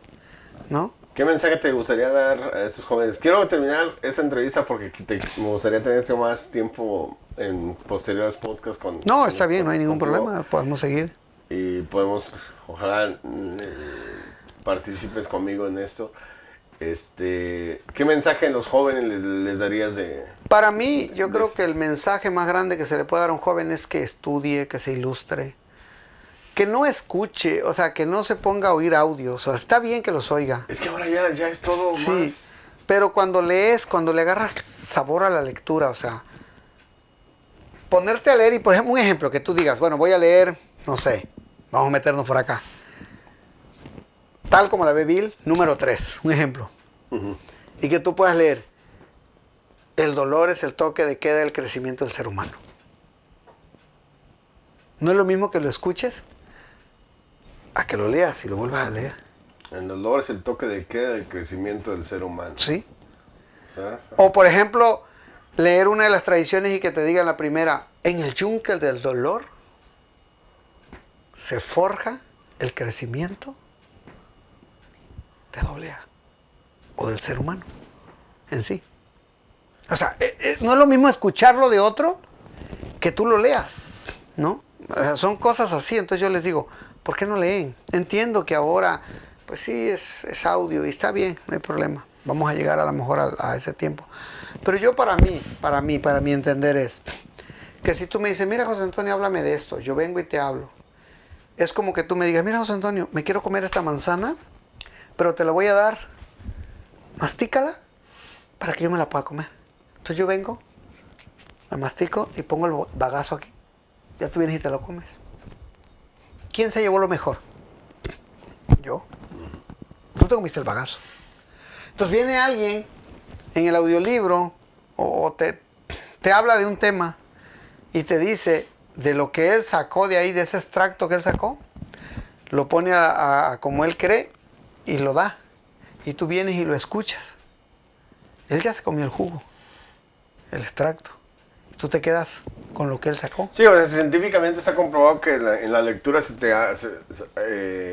¿no? ¿Qué mensaje te gustaría dar a estos jóvenes? Quiero terminar esta entrevista porque me gustaría tener más tiempo en posteriores podcasts con... No, está bien, no hay ningún contigo. problema, podemos seguir. Y podemos, ojalá participes conmigo en esto. ¿Qué mensaje a los jóvenes les darías de...? Para mí, yo creo que el mensaje más grande que se le puede dar a un joven es que estudie, que se ilustre, que no escuche, o sea, que no se ponga a oír audios. O sea, está bien que los oiga. Es que ahora ya es todo Sí, más... pero cuando lees, cuando le agarras sabor a la lectura, o sea, ponerte a leer y, por ejemplo, un ejemplo, que tú digas, bueno, voy a leer, no sé, vamos a meternos por acá. Tal como la ve Bill, número 3, un ejemplo. Y que tú puedas leer, el dolor es el toque de queda del crecimiento del ser humano. No es lo mismo que lo escuches a que lo leas y lo vuelvas a leer. El dolor es el toque de queda del crecimiento del ser humano. ¿Sí? ¿Sabes? O por ejemplo, leer una de las tradiciones y que te digan la primera, en el yunque del dolor se forja el crecimiento de AA o del ser humano en sí. O sea, no es lo mismo escucharlo de otro que tú lo leas, ¿no? O sea, son cosas así. Entonces yo les digo, ¿por qué no leen? Entiendo que ahora, pues sí, es audio y está bien, no hay problema. Vamos a llegar a lo mejor a ese tiempo. Pero yo para mi entender es que si tú me dices, mira José Antonio, háblame de esto, yo vengo y te hablo. Es como que tú me digas, mira José Antonio, me quiero comer esta manzana, pero te la voy a dar, mastícala para que yo me la pueda comer. Entonces yo vengo, la mastico y pongo el bagazo aquí. Ya tú vienes y te lo comes. ¿Quién se llevó lo mejor? Yo. Tú te comiste el bagazo. Entonces viene alguien en el audiolibro o te habla de un tema y te dice de lo que él sacó de ahí, de ese extracto que él sacó, lo pone a como él cree y lo da. Y tú vienes y lo escuchas. Él ya se comió el jugo, el extracto. Tú te quedas con lo que él sacó. Sí, o sea, científicamente está comprobado que en la lectura se te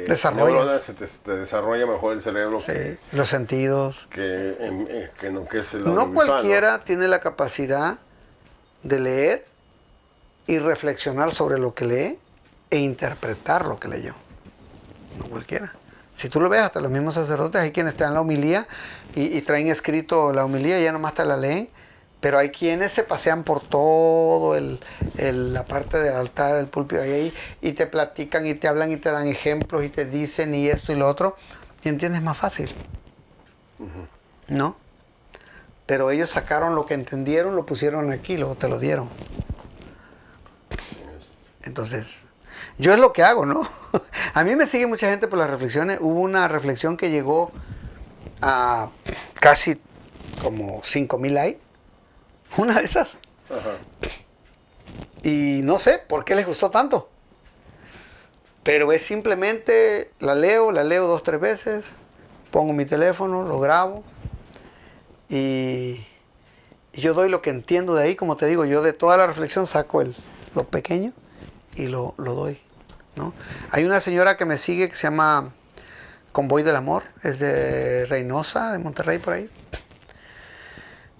desarrolla mejor el cerebro. Sí, los sentidos. Que no que es el No audiovisual, cualquiera tiene la capacidad de leer y reflexionar sobre lo que lee e interpretar lo que leyó. No cualquiera. Si tú lo ves, hasta los mismos sacerdotes, hay quienes te dan la homilía y traen escrito la homilía y ya nomás te la leen. Pero hay quienes se pasean por todo la parte del altar, del púlpito ahí, y te platican y te hablan y te dan ejemplos y te dicen y esto y lo otro, y entiendes más fácil. ¿No? Pero ellos sacaron lo que entendieron, lo pusieron aquí, luego te lo dieron. Entonces, yo es lo que hago, ¿no? A mí me sigue mucha gente por las reflexiones. Hubo una reflexión que llegó a casi como 5,000 likes. Una de esas. Ajá. Y no sé por qué les gustó tanto. Pero es simplemente, la leo 2, 3 veces, pongo mi teléfono, lo grabo y yo doy lo que entiendo de ahí. Como te digo, yo de toda la reflexión saco lo pequeño y lo doy, ¿no? Hay una señora que me sigue que se llama Convoy del Amor, es de Reynosa, de Monterrey, por ahí.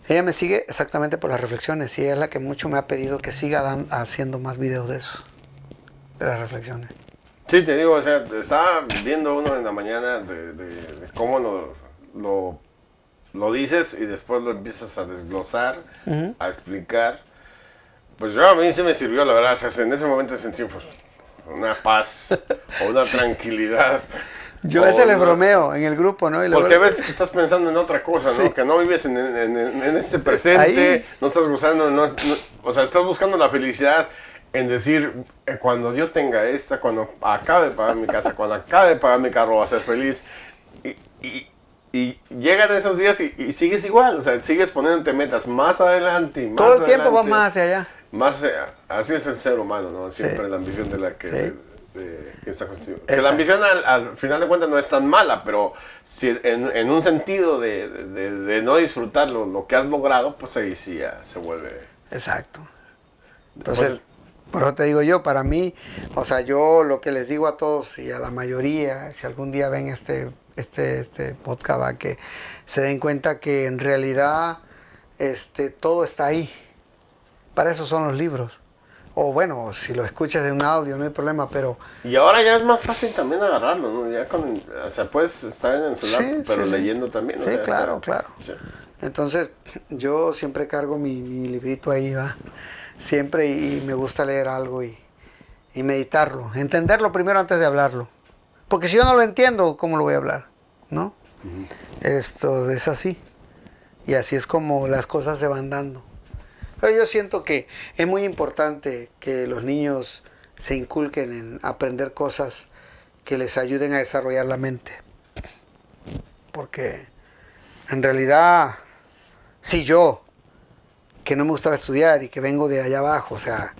Ella me sigue exactamente por las reflexiones y ella es la que mucho me ha pedido que siga haciendo más videos de eso, de las reflexiones. Sí, te digo, o sea, estaba viendo uno en la mañana de cómo lo dices y después lo empiezas a desglosar, a explicar. Pues yo a mí sí me sirvió, la verdad, o sea, en ese momento sentí pues, una paz o una tranquilidad. Yo a veces les bromeo en el grupo, ¿no? Y porque a veces que estás pensando en otra cosa, ¿no? Sí. Que no vives en ese presente, ahí. No estás gozando, o sea, estás buscando la felicidad en decir, cuando yo tenga esta, cuando acabe de pagar mi casa, cuando acabe de pagar mi carro, voy a ser feliz. Y llegan esos días y sigues igual, o sea, sigues poniéndote metas más adelante y más todo el tiempo va más hacia allá. Más, así es el ser humano, ¿no? Siempre la ambición de la que... Sí. Que la ambición al final de cuentas no es tan mala, pero si en un sentido de no disfrutar lo que has logrado, pues ahí sí ya se vuelve. Exacto. Entonces, por eso te digo yo, para mí, o sea, yo lo que les digo a todos y a la mayoría, si algún día ven este podcast, va, que se den cuenta que en realidad todo está ahí. Para eso son los libros. O bueno, si lo escuchas de un audio no hay problema, pero... Y ahora ya es más fácil también agarrarlo, ¿no? Ya o sea, puedes estar en el celular, sí, pero sí, leyendo también. Sí, o sea, claro. Sí. Entonces, yo siempre cargo mi librito ahí, va. Siempre, y me gusta leer algo y meditarlo. Entenderlo primero antes de hablarlo. Porque si yo no lo entiendo, ¿cómo lo voy a hablar? ¿No? Esto es así. Y así es como las cosas se van dando. Yo siento que es muy importante que los niños se inculquen en aprender cosas que les ayuden a desarrollar la mente. Porque en realidad, si yo, que no me gustaba estudiar y que vengo de allá abajo, o sea,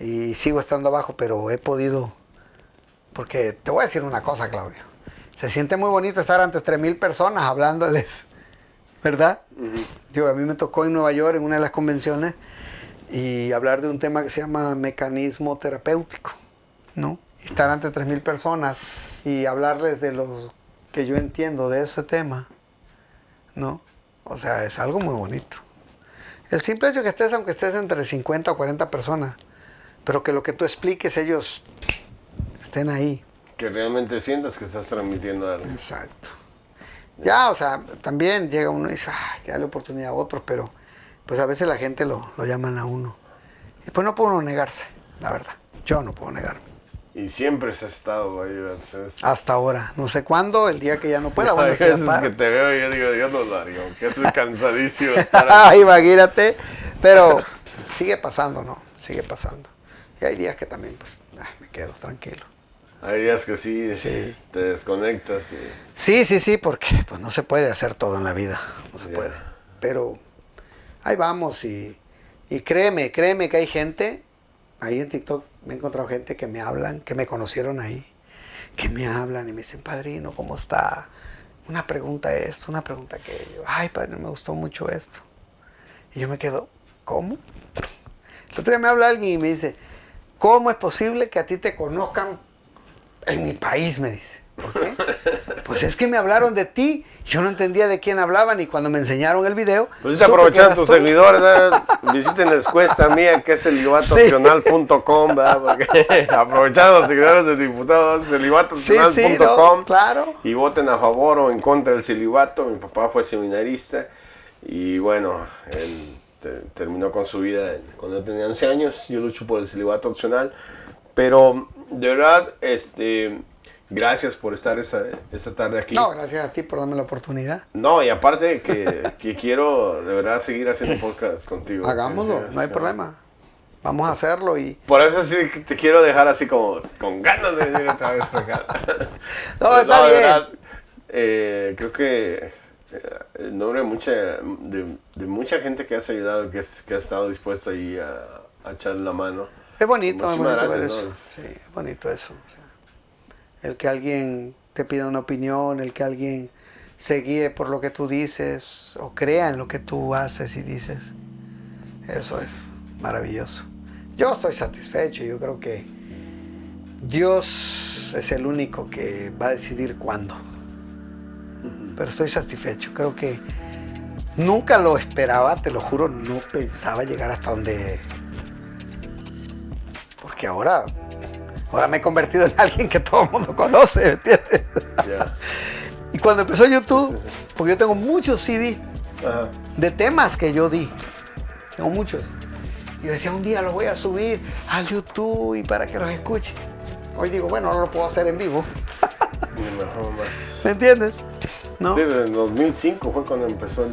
y sigo estando abajo, pero he podido, porque te voy a decir una cosa, Claudio, se siente muy bonito estar ante 3,000 personas hablándoles, ¿verdad? Yo, a mí me tocó en Nueva York en una de las convenciones y hablar de un tema que se llama mecanismo terapéutico, ¿no? Estar ante 3,000 personas y hablarles de los que yo entiendo de ese tema, ¿no? O sea, es algo muy bonito. El simple hecho que estés, aunque estés entre 50 o 40 personas, pero que lo que tú expliques, ellos estén ahí. Que realmente sientas que estás transmitiendo algo. Exacto. Ya, o sea, también llega uno y dice, que dale oportunidad a otros, pero pues a veces la gente lo llaman a uno. Y pues no puede uno negarse, la verdad. Yo no puedo negarme. Y siempre se ha estado ahí. Hasta ahora. No sé cuándo, el día que ya no pueda. Bueno, Hay si ya veces para. que te veo y yo digo, yo no lo haría, aunque soy cansadísimo de estar aquí. Imagínate. Pero sigue pasando, ¿no? Sigue pasando. Y hay días que también, pues, me quedo tranquilo. Hay días que sí, Sí. te desconectas. Sí, porque pues no se puede hacer todo en la vida. No se Ya. puede. Pero ahí vamos y créeme que hay gente, ahí en TikTok me he encontrado gente que me hablan, que me conocieron ahí, que me hablan y me dicen, padrino, ¿cómo está? Una pregunta esto, una pregunta aquello. Ay, padrino, me gustó mucho esto. Y yo me quedo, ¿cómo? El otro día me habla alguien y me dice, ¿cómo es posible que a ti te conozcan en mi país? Me dice. ¿Por qué? Pues es que me hablaron de ti, yo no entendía de quién hablaban y cuando me enseñaron el video... Pues supe aprovechando que tus eras tú. seguidores, visiten la encuesta mía que es celibatoopcional.com, porque aprovechando los seguidores de diputados, celibatoopcional.com, no, claro. y voten a favor o en contra del celibato. Mi papá fue seminarista y bueno, él terminó con su vida cuando yo tenía 11 años. Yo lucho por el celibato opcional, pero de verdad, gracias por estar esta tarde aquí. No, gracias a ti por darme la oportunidad. No, y aparte que quiero de verdad seguir haciendo podcast contigo. Hagámoslo, Sí, no hay problema. Vamos a hacerlo y... Por eso sí que te quiero dejar así como con ganas de venir otra vez para acá. No, está de bien. verdad, creo que en nombre de mucha gente que has ayudado, que ha estado dispuesto ahí a echarle la mano. Es bonito Muchísimas ver gracias, eso. ¿no? Sí, es bonito eso. O sea, el que alguien te pida una opinión, el que alguien se guíe por lo que tú dices o crea en lo que tú haces y dices. Eso es maravilloso. Yo estoy satisfecho. Yo creo que Dios es el único que va a decidir cuándo. Pero estoy satisfecho. Creo que nunca lo esperaba, te lo juro, no pensaba llegar hasta donde... Porque ahora me he convertido en alguien que todo el mundo conoce, ¿me entiendes? Ya. Y cuando empezó YouTube, porque yo tengo muchos CD Ajá. de temas que yo di, tengo muchos. Y yo decía, un día los voy a subir al YouTube y para que los escuchen. Hoy digo, bueno, ahora lo puedo hacer en vivo. Ni mejor más. ¿Me entiendes? ¿No? Sí, en 2005 fue cuando empezó el...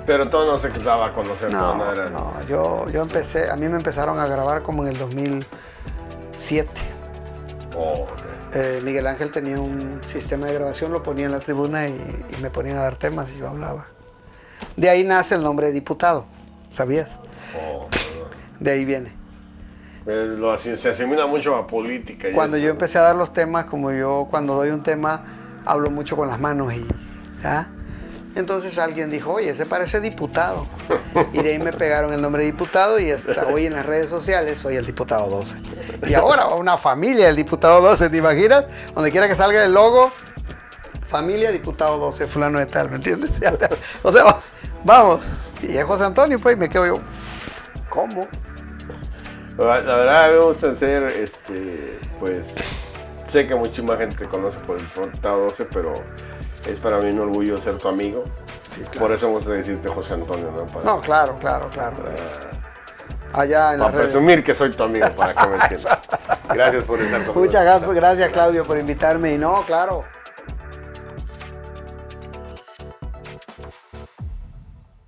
Pero todo no se daba a conocer. todo no era... No, yo empecé, a mí me empezaron a grabar como en el 2007. Oh, ok. Miguel Ángel tenía un sistema de grabación, lo ponía en la tribuna y me ponían a dar temas y yo hablaba. De ahí nace el nombre de diputado, ¿sabías? Oh, De ahí viene. se asimila mucho a política. Y Cuando eso. yo empecé a dar los temas, como yo cuando doy un tema, hablo mucho con las manos y... ¿ya? Entonces alguien dijo, oye, se parece diputado. Y de ahí me pegaron el nombre de diputado y hasta hoy en las redes sociales soy el diputado 12. Y ahora una familia del diputado 12, ¿te imaginas? Donde quiera que salga el logo, familia diputado 12, fulano de tal, ¿me entiendes? O sea, vamos. Y es José Antonio, pues, y me quedo yo, ¿cómo? La verdad, a mí me gusta ser, pues, sé que muchísima gente te conoce por el diputado 12, pero es para mí un orgullo ser tu amigo. Sí, claro. Por eso vamos a decirte José Antonio, ¿no? No, claro. Allá en las Para redes. presumir que soy tu amigo, para que me entiendas. Gracias por estar conmigo. Muchas gracias, Claudio, por invitarme. Y no, claro,